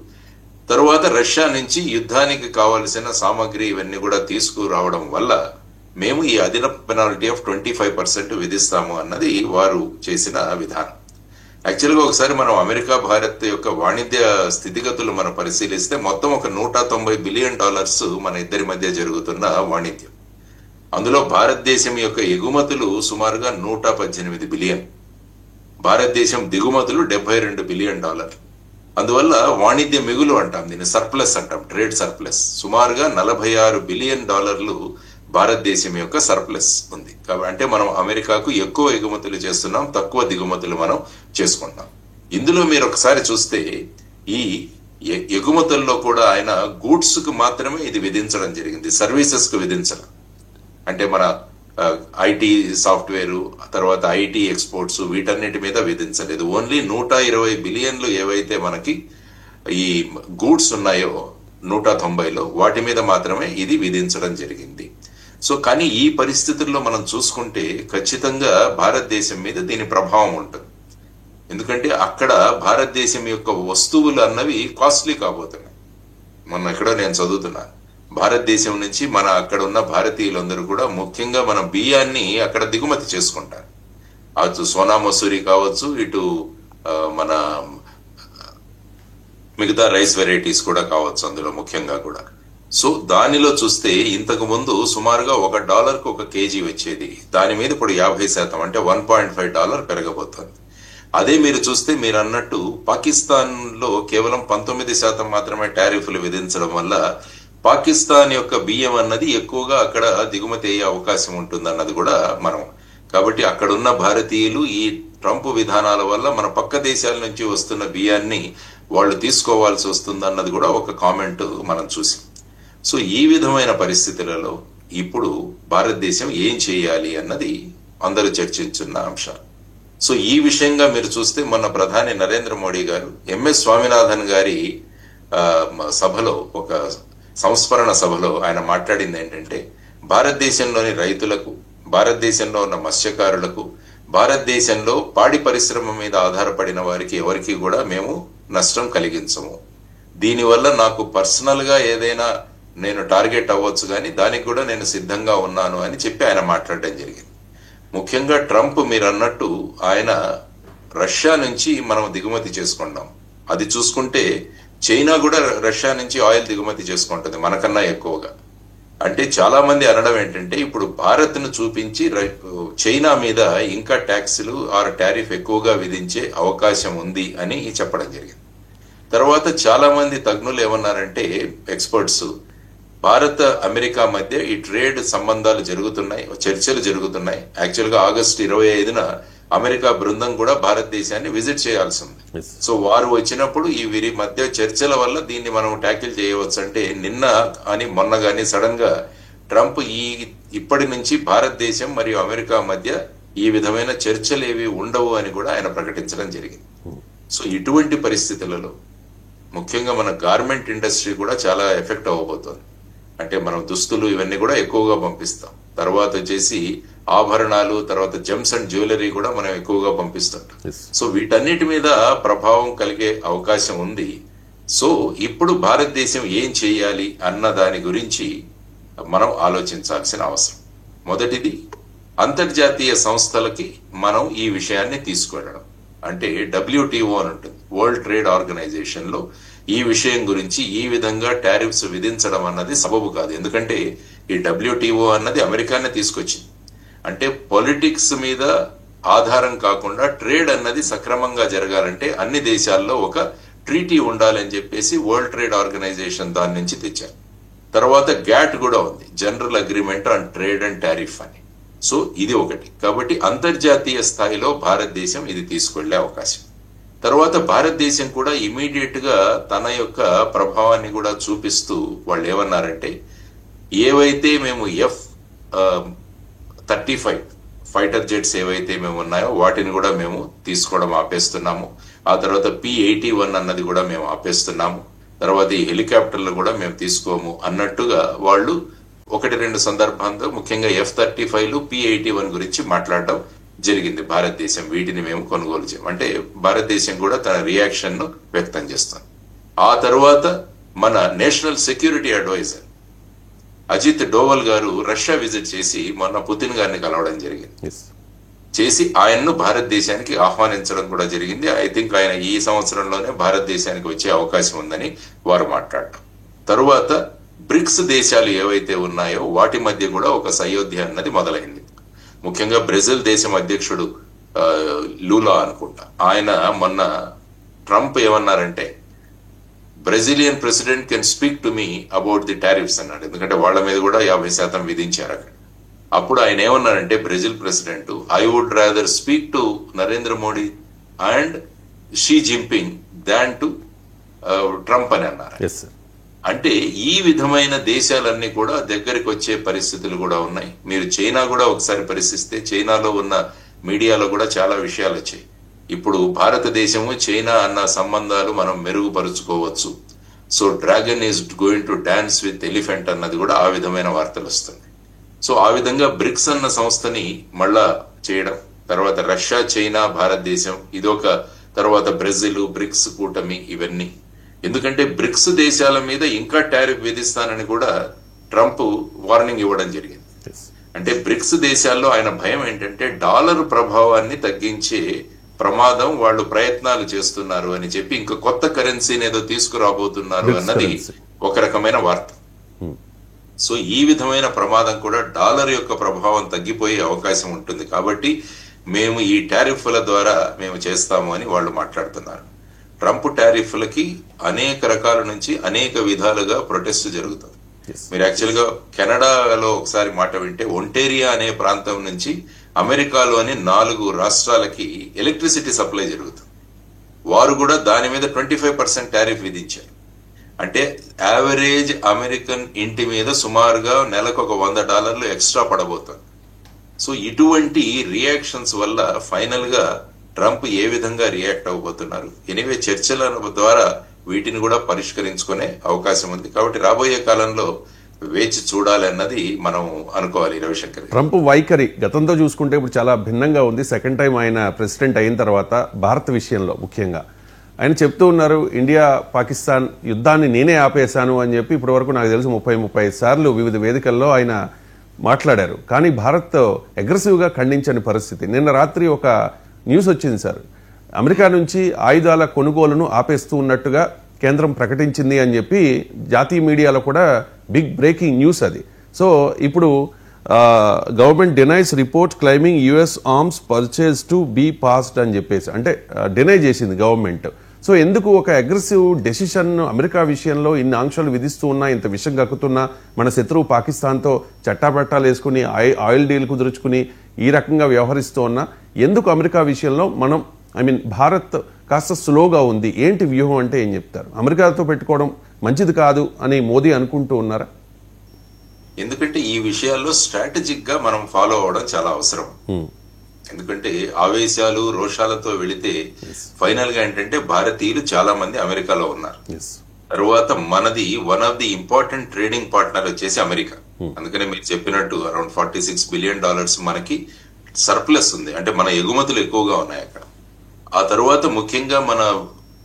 తరువాత రష్యా నుంచి యుద్ధానికి కావలసిన సామాగ్రి ఇవన్నీ కూడా తీసుకురావడం వల్ల మేము ఈ అదనపు పెనాల్టీ ఆఫ్ 25% విధిస్తాము అన్నది వారు చేసిన విధానం. యాక్చువల్గా ఒకసారి మనం అమెరికా భారత్ యొక్క వాణిజ్య స్థితిగతులు మనం పరిశీలిస్తే మొత్తం ఒక $190 బిలియన్ మన ఇద్దరి మధ్య జరుగుతున్న వాణిజ్యం. అందులో భారతదేశం యొక్క ఎగుమతులు సుమారుగా $118 బిలియన్, భారతదేశం దిగుమతులు $72 బిలియన్. అందువల్ల వాణిజ్య మిగులు అంటాం, దీన్ని సర్ప్లస్ అంటాం, ట్రేడ్ సర్ప్లస్. సుమారుగా $46 బిలియన్ భారతదేశం యొక్క సర్ప్లస్ ఉంది. కాబట్టి అంటే మనం అమెరికాకు ఎక్కువ ఎగుమతులు చేస్తున్నాం, తక్కువ దిగుమతులు మనం చేసుకుంటాం. ఇందులో మీరు ఒకసారి చూస్తే ఈ ఎగుమతుల్లో కూడా ఆయన గూడ్స్ కు మాత్రమే ఇది విధించడం జరిగింది, సర్వీసెస్ కు విధించడం. అంటే మన ఐటీ సాఫ్ట్వేర్, తర్వాత ఐటీ ఎక్స్పోర్ట్స్, వీటన్నిటి మీద విధించలేదు. ఓన్లీ 120 బిలియన్లు ఏవైతే మనకి ఈ గూడ్స్ ఉన్నాయో 190లో వాటి మీద మాత్రమే ఇది విధించడం జరిగింది. సో కానీ ఈ పరిస్థితుల్లో మనం చూసుకుంటే ఖచ్చితంగా భారతదేశం మీద దీని ప్రభావం ఉంటుంది. ఎందుకంటే అక్కడ భారతదేశం యొక్క వస్తువులు అన్నవి కాస్ట్లీ కాబోతున్నాయి. మొన్న ఎక్కడో నేను చదువుతున్నాను, భారతదేశం నుంచి మన అక్కడ ఉన్న భారతీయులందరూ కూడా ముఖ్యంగా మన బియ్యాన్ని అక్కడ దిగుమతి చేసుకుంటారు. అటు సోనా మసూరి కావచ్చు, ఇటు మన మిగతా రైస్ వెరైటీస్ కూడా కావచ్చు అందులో ముఖ్యంగా కూడా. సో దానిలో చూస్తే ఇంతకు ముందు సుమారుగా $1కు 1 కేజీ వచ్చేది, దాని మీద ఇప్పుడు 50% అంటే $1.5 పెరగబోతోంది. అదే మీరు చూస్తే మీరు అన్నట్టు పాకిస్తాన్ లో కేవలం 19% మాత్రమే టారిఫ్లు విధించడం వల్ల పాకిస్తాన్ యొక్క బియ్యం అన్నది ఎక్కువగా అక్కడ దిగుమతి అయ్యే అవకాశం ఉంటుంది అన్నది కూడా మనం. కాబట్టి అక్కడున్న భారతీయులు ఈ ట్రంప్ విధానాల వల్ల మన పక్క దేశాల నుంచి వస్తున్న బియ్యాన్ని వాళ్ళు తీసుకోవాల్సి వస్తుంది అన్నది కూడా ఒక కామెంట్ మనం చూసాం. సో ఈ విధమైన పరిస్థితులలో ఇప్పుడు భారతదేశం ఏం చేయాలి అన్నది అందరూ చర్చించున్న అంశాలు. సో ఈ విషయంగా మీరు చూస్తే మొన్న ప్రధాని నరేంద్ర మోడీ గారు ఎంఎస్ స్వామినాథన్ గారి సభలో, ఒక సంస్మరణ సభలో ఆయన మాట్లాడింది ఏంటంటే, భారతదేశంలోని రైతులకు, భారతదేశంలో ఉన్న మత్స్యకారులకు, భారతదేశంలో పాడి పరిశ్రమ మీద ఆధారపడిన వారికి ఎవరికి కూడా మేము నష్టం కలిగించము. దీనివల్ల నాకు పర్సనల్ గా ఏదైనా నేను టార్గెట్ అవ్వచ్చు, కానీ దానికి కూడా నేను సిద్ధంగా ఉన్నాను అని చెప్పి ఆయన మాట్లాడడం జరిగింది. ముఖ్యంగా ట్రంప్ మీరు అన్నట్టు ఆయన రష్యా నుంచి మనం దిగుమతి చేసుకుంటాం. అది చూసుకుంటే చైనా కూడా రష్యా నుంచి ఆయిల్ దిగుమతి చేసుకుంటుంది మనకన్నా ఎక్కువగా. అంటే చాలా మంది అనడం ఏంటంటే ఇప్పుడు భారత్ ను చూపించి చైనా మీద ఇంకా ట్యాక్సులు ఆర్ టారిఫ్ ఎక్కువగా విధించే అవకాశం ఉంది అని చెప్పడం జరిగింది. తర్వాత చాలా మంది తజ్ఞులు ఏమన్నారంటే, ఎక్స్పర్ట్స్, భారత్ అమెరికా మధ్య ఈ ట్రేడ్ సంబంధాలు జరుగుతున్నాయి, చర్చలు జరుగుతున్నాయి. యాక్చువల్ గా ఆగస్టు 25న అమెరికా బృందం కూడా భారతదేశాన్ని విజిట్ చేయాల్సి ఉంది. సో వారు వచ్చినప్పుడు ఈ వీరి మధ్య చర్చల వల్ల దీన్ని మనం ట్యాకిల్ చేయవచ్చు. అంటే నిన్న అని మొన్న గాని సడన్ గా ట్రంప్ ఇప్పటి నుంచి భారతదేశం మరియు అమెరికా మధ్య ఈ విధమైన చర్చలు ఏవి ఉండవు అని కూడా ఆయన ప్రకటించడం జరిగింది. సో ఇటువంటి పరిస్థితులలో ముఖ్యంగా మన గార్మెంట్ ఇండస్ట్రీ కూడా చాలా ఎఫెక్ట్ అవ్వబోతోంది. అంటే మనం దుస్తులు ఇవన్నీ కూడా ఎక్కువగా పంపిస్తాం. తర్వాత వచ్చేసి ఆభరణాలు, తర్వాత జెమ్స్ అండ్ జ్యువెలరీ కూడా మనం ఎక్కువగా పంపిస్తుంటాం. సో వీటన్నిటి మీద ప్రభావం కలిగే అవకాశం ఉంది. సో ఇప్పుడు భారతదేశం ఏం చేయాలి అన్న దాని గురించి మనం ఆలోచించాల్సిన అవసరం. మొదటిది, అంతర్జాతీయ సంస్థలకి మనం ఈ విషయాన్ని తీసుకువెళ్ళడం. అంటే WTO అని ఉంటుంది, వరల్డ్ ట్రేడ్ ఆర్గనైజేషన్ లో ఈ విషయం గురించి ఈ విధంగా టారిఫ్స్ విధించడం అన్నది సబబు కాదు. ఎందుకంటే ఈ WTO అన్నది అమెరికానే తీసుకొచ్చింది. అంటే పొలిటిక్స్ మీద ఆధారం కాకుండా ట్రేడ్ అన్నది సక్రమంగా జరగాలంటే అన్ని దేశాల్లో ఒక ట్రీటీ ఉండాలని చెప్పేసి వరల్డ్ ట్రేడ్ ఆర్గనైజేషన్ దాని నుంచి తెచ్చారు. తర్వాత గ్యాట్ కూడా ఉంది, general agreement on trade and tariff అని. సో ఇది ఒకటి. కాబట్టి అంతర్జాతీయ స్థాయిలో భారతదేశం ఇది తీసుకెళ్లే అవకాశం. తర్వాత భారతదేశం కూడా ఇమీడియట్ గా తన యొక్క ప్రభావాన్ని కూడా చూపిస్తూ వాళ్ళు ఏమన్నారంటే, ఏవైతే మేము F-35 ఫైటర్ జెట్స్ ఏవైతే మేము ఉన్నాయో వాటిని కూడా మేము తీసుకోవడం ఆపేస్తున్నాము. ఆ తర్వాత P-81 అన్నది కూడా మేము ఆపేస్తున్నాము. తర్వాత ఈ హెలికాప్టర్లు కూడా మేము తీసుకోము అన్నట్టుగా వాళ్ళు 1-2 సందర్భాల్లో ముఖ్యంగా F-35లు P-81 గురించి మాట్లాడడం జరిగింది భారతదేశం వీటిని మేము కొనుగోలు చేయం అంటే భారతదేశం కూడా తన రియాక్షన్ ను వ్యక్తం చేస్తుంది. ఆ తర్వాత మన national security advisor Ajit Doval గారు రష్యా విజిట్ చేసి మొన్న పుతిన్ గారిని కలవడం జరిగింది. చేసి ఆయన్ను భారతదేశానికి ఆహ్వానించడం కూడా జరిగింది. ఐ థింక్ ఆయన ఈ సంవత్సరంలోనే భారతదేశానికి వచ్చే అవకాశం ఉందని వారు మాట్లాడటం. తరువాత బ్రిక్స్ దేశాలు ఏవైతే ఉన్నాయో వాటి మధ్య కూడా ఒక సయోధ్య అన్నది మొదలైంది. ముఖ్యంగా బ్రెజిల్ దేశం అధ్యక్షుడు లూలా అనుకుంటా, ఆయన మొన్న ట్రంప్ ఏమన్నారంటే Brazilian president can speak to me about the tariffs అన్నాడు. ఎందుకంటే వాళ్ళ మీద కూడా 50% విధించారు అక్కడ. అప్పుడు ఆయన ఏమన్నారంటే Brazil president, I would rather speak to Narendra Modi and Xi Jinping than to Trump అని అన్నారు. అంటే ఈ విధమైన దేశాలన్నీ కూడా దగ్గరికి వచ్చే పరిస్థితులు కూడా ఉన్నాయి. మీరు చైనా కూడా ఒకసారి పరిశీలిస్తే చైనాలో ఉన్న మీడియాలో కూడా చాలా విషయాలు వచ్చాయి. ఇప్పుడు భారతదేశము చైనా అన్న సంబంధాలు మనం మెరుగుపరుచుకోవచ్చు, so dragon is going to dance with elephant అన్నది కూడా ఆ విధమైన వార్తలు వస్తుంది. సో ఆ విధంగా బ్రిక్స్ అన్న సంస్థని మళ్ళా చేయడం, తర్వాత రష్యా, చైనా, భారతదేశం ఇదొక, తర్వాత బ్రెజిల్, బ్రిక్స్ కూటమి ఇవన్నీ. ఎందుకంటే బ్రిక్స్ దేశాల మీద ఇంకా టారిఫ్ విధిస్తానని కూడా ట్రంప్ వార్నింగ్ ఇవ్వడం జరిగింది. అంటే బ్రిక్స్ దేశాల్లో ఆయన భయం ఏంటంటే డాలర్ ప్రభావాన్ని తగ్గించే ప్రమాదం వాళ్ళు ప్రయత్నాలు చేస్తున్నారు అని చెప్పి ఇంకా కొత్త కరెన్సీని ఏదో తీసుకురాబోతున్నారు అన్నది ఒక రకమైన వార్త. సో ఈ విధమైన ప్రమాదం కూడా డాలర్ యొక్క ప్రభావం తగ్గిపోయే అవకాశం ఉంటుంది. కాబట్టి మేము ఈ టారిఫ్ల ద్వారా మేము చేస్తాము అని వాళ్ళు మాట్లాడుతున్నారు. ట్రంప్ టారిఫ్లకి అనేక రకాల నుంచి అనేక విధాలుగా ప్రొటెస్ట్ జరుగుతుంది. మీరు యాక్చువల్ గా కెనడాలో ఒకసారి మాట వింటే ఒంటేరియా అనే ప్రాంతం నుంచి అమెరికాలోని 4 రాష్ట్రాలకి ఎలక్ట్రిసిటీ సప్లై జరుగుతుంది. వారు కూడా దాని మీద 25% టారిఫ్ విధించారు. అంటే యావరేజ్ అమెరికన్ ఇంటి మీద సుమారుగా నెలకు ఒక $100 ఎక్స్ట్రా పడబోతుంది. సో ఇటువంటి రియాక్షన్స్ వల్ల ఫైనల్ గా ట్రంప్ ఏ విధంగా రియాక్ట్ అవ్వబోతున్నారు. ఎనివే చర్చల ద్వారా వీటిని కూడా పరిష్కరించుకునే అవకాశం ఉంది. కాబట్టి రాబోయే కాలంలో వేచి చూడాలి అన్నది మనం అనుకోవాలి. రవిశంకర్, ట్రంప్ వైఖరి గతంతో చూసుకుంటే ఇప్పుడు చాలా భిన్నంగా ఉంది. సెకండ్ టైం ఆయన ప్రెసిడెంట్ అయిన తర్వాత భారత్ విషయంలో ముఖ్యంగా ఆయన చెప్తూ ఉన్నారు, ఇండియా పాకిస్తాన్ యుద్ధాన్ని నేనే ఆపేశాను అని చెప్పి ఇప్పటి వరకు నాకు తెలిసి 30-35 సార్లు వివిధ వేదికల్లో ఆయన మాట్లాడారు. కానీ భారత్ అగ్రెసివ్గా ఖండించని పరిస్థితి. నిన్న రాత్రి ఒక న్యూస్ వచ్చింది సార్, అమెరికా నుంచి ఆయుధాల కొనుగోలును ఆపేస్తూ ఉన్నట్టుగా కేంద్రం ప్రకటించింది అని చెప్పి జాతీయ మీడియాలో కూడా బిగ్ బ్రేకింగ్ న్యూస్ అది. సో ఇప్పుడు government denies report claiming US arms purchase to be paused అని చెప్పేసి అంటే డినై చేసింది గవర్నమెంట్. సో ఎందుకు ఒక అగ్రెసివ్ డెసిషన్ అమెరికా విషయంలో ఇన్ని ఆంక్షలు విధిస్తూ ఉన్నా, ఇంత విషం కక్కుతున్నా, మన శత్రువు పాకిస్తాన్తో చట్టాపట్టాలు వేసుకుని ఆయిల్ డీల్ కుదుర్చుకుని ఈ రకంగా వ్యవహరిస్తూ ఉన్నా ఎందుకు అమెరికా విషయంలో మనం భారత్ కాస్త స్లోగా ఉంది? ఏంటి వ్యూహం అంటే ఏం చెప్తారు? అమెరికాతో పెట్టుకోవడం మంచిది కాదు అని మోదీ అనుకుంటూ ఉన్నారా? ఎందుకంటే ఈ విషయాల్లో స్ట్రాటజిక్ గా మనం ఫాలో అవడం చాలా అవసరం. ఎందుకంటే ఆవేశాలు, రోషాలతో వెళితే ఫైనల్ గా ఏంటంటే భారతీయులు చాలా మంది అమెరికాలో ఉన్నారు. తర్వాత మనది one of the important trading partner వచ్చేసి అమెరికా. అందుకనే మీరు చెప్పినట్టు అరౌండ్ $46 బిలియన్ మనకి సర్ప్లస్ ఉంది. అంటే మన ఎగుమతులు ఎక్కువగా ఉన్నాయి అక్కడ. ఆ తర్వాత ముఖ్యంగా మన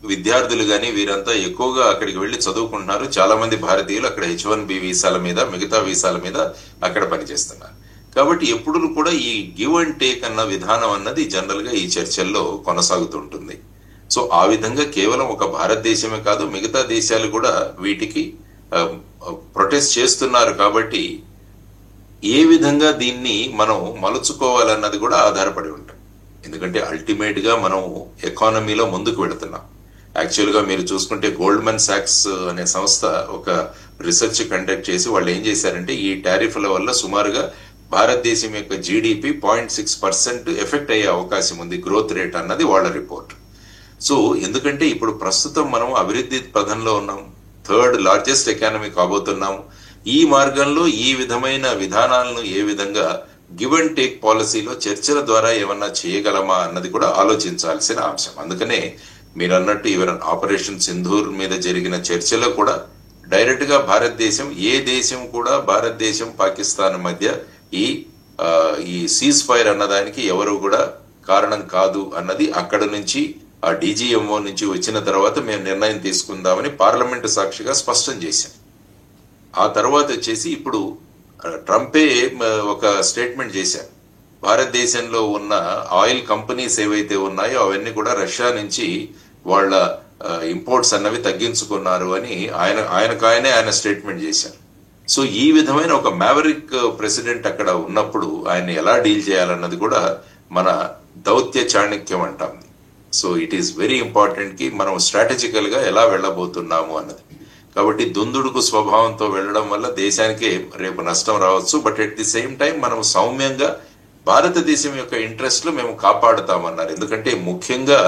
విద్యార్థులు గాని వీరంతా ఎక్కువగా అక్కడికి వెళ్లి చదువుకుంటున్నారు. చాలా మంది భారతీయులు అక్కడ H1B వీసాల మీద, మిగతా వీసాల మీద అక్కడ పనిచేస్తున్నారు. కాబట్టి ఎప్పుడు కూడా ఈ గివ్ అండ్ టేక్ అన్న విధానం అన్నది జనరల్ గా ఈ చర్చల్లో కొనసాగుతుంటుంది. సో ఆ విధంగా కేవలం ఒక భారతదేశమే కాదు, మిగతా దేశాలు కూడా వీటికి ప్రొటెస్ట్ చేస్తున్నారు. కాబట్టి ఏ విధంగా దీన్ని మనం మలుచుకోవాలన్నది కూడా ఆధారపడి ఉంటుంది. ఎందుకంటే అల్టిమేట్ గా మనం ఎకానమీలో ముందుకు వెళుతున్నాం. యాక్చువల్ గా మీరు చూసుకుంటే గోల్డ్మన్ సాక్స్ అనే సంస్థ ఒక రీసెర్చ్ కండక్ట్ చేసి వాళ్ళు ఏం చేశారంటే ఈ టారిఫ్ల వల్ల సుమారుగా భారతదేశం యొక్క జీడిపి 0.6% ఎఫెక్ట్ అయ్యే అవకాశం ఉంది, గ్రోత్ రేట్ అన్నది వాళ్ళ రిపోర్ట్. సో ఎందుకంటే ఇప్పుడు ప్రస్తుతం మనం అభివృద్ధి పథంలో ఉన్నాం, 3rd లార్జెస్ట్ ఎకానమీ కాబోతున్నాము. ఈ మార్గంలో ఈ విధమైన విధానాలను ఏ విధంగా గివ్ అండ్ టేక్ పాలసీలో చర్చల ద్వారా ఏమన్నా చేయగలమా అన్నది కూడా ఆలోచించాల్సిన అంశం. అందుకనే మీరు అన్నట్టు ఈవెన్ ఆపరేషన్ సింధూర్ మీద జరిగిన చర్చలో కూడా డైరెక్ట్ గా భారతదేశం, ఏ దేశం కూడా భారతదేశం పాకిస్తాన్ మధ్య ఈ ఈ సీజ్ ఫైర్ అన్నదానికి ఎవరు కూడా కారణం కాదు అన్నది అక్కడ నుంచి ఆ డీజీఎంఓ నుంచి వచ్చిన తర్వాత మేము నిర్ణయం తీసుకుందామని పార్లమెంటు సాక్షిగా స్పష్టం చేశాం. ఆ తర్వాత వచ్చేసి ఇప్పుడు ట్రంపే ఒక స్టేట్మెంట్ చేశారు, భారతదేశంలో ఉన్న ఆయిల్ కంపెనీస్ ఏవైతే ఉన్నాయో అవన్నీ కూడా రష్యా నుంచి వాళ్ళ ఇంపోర్ట్స్ అన్నవి తగ్గించుకున్నారు అని ఆయన స్టేట్మెంట్ చేశారు. సో ఈ విధమైన ఒక మ్యావరిక్ ప్రెసిడెంట్ అక్కడ ఉన్నప్పుడు ఆయన ఎలా డీల్ చేయాలన్నది కూడా మన దౌత్య చాణక్యం అంటాం. So it is very important కి మనం స్ట్రాటజికల్ గా ఎలా వెళ్ళబోతున్నాము అన్నది. కాబట్టి దుందుడుకు స్వభావంతో వెళ్ళడం వల్ల దేశానికి రేపు నష్టం రావచ్చు. But at the same time మనం సౌమ్యంగా భారతదేశం యొక్క ఇంట్రెస్ట్లు మేము కాపాడుతామన్నారు. ఎందుకంటే ముఖ్యంగా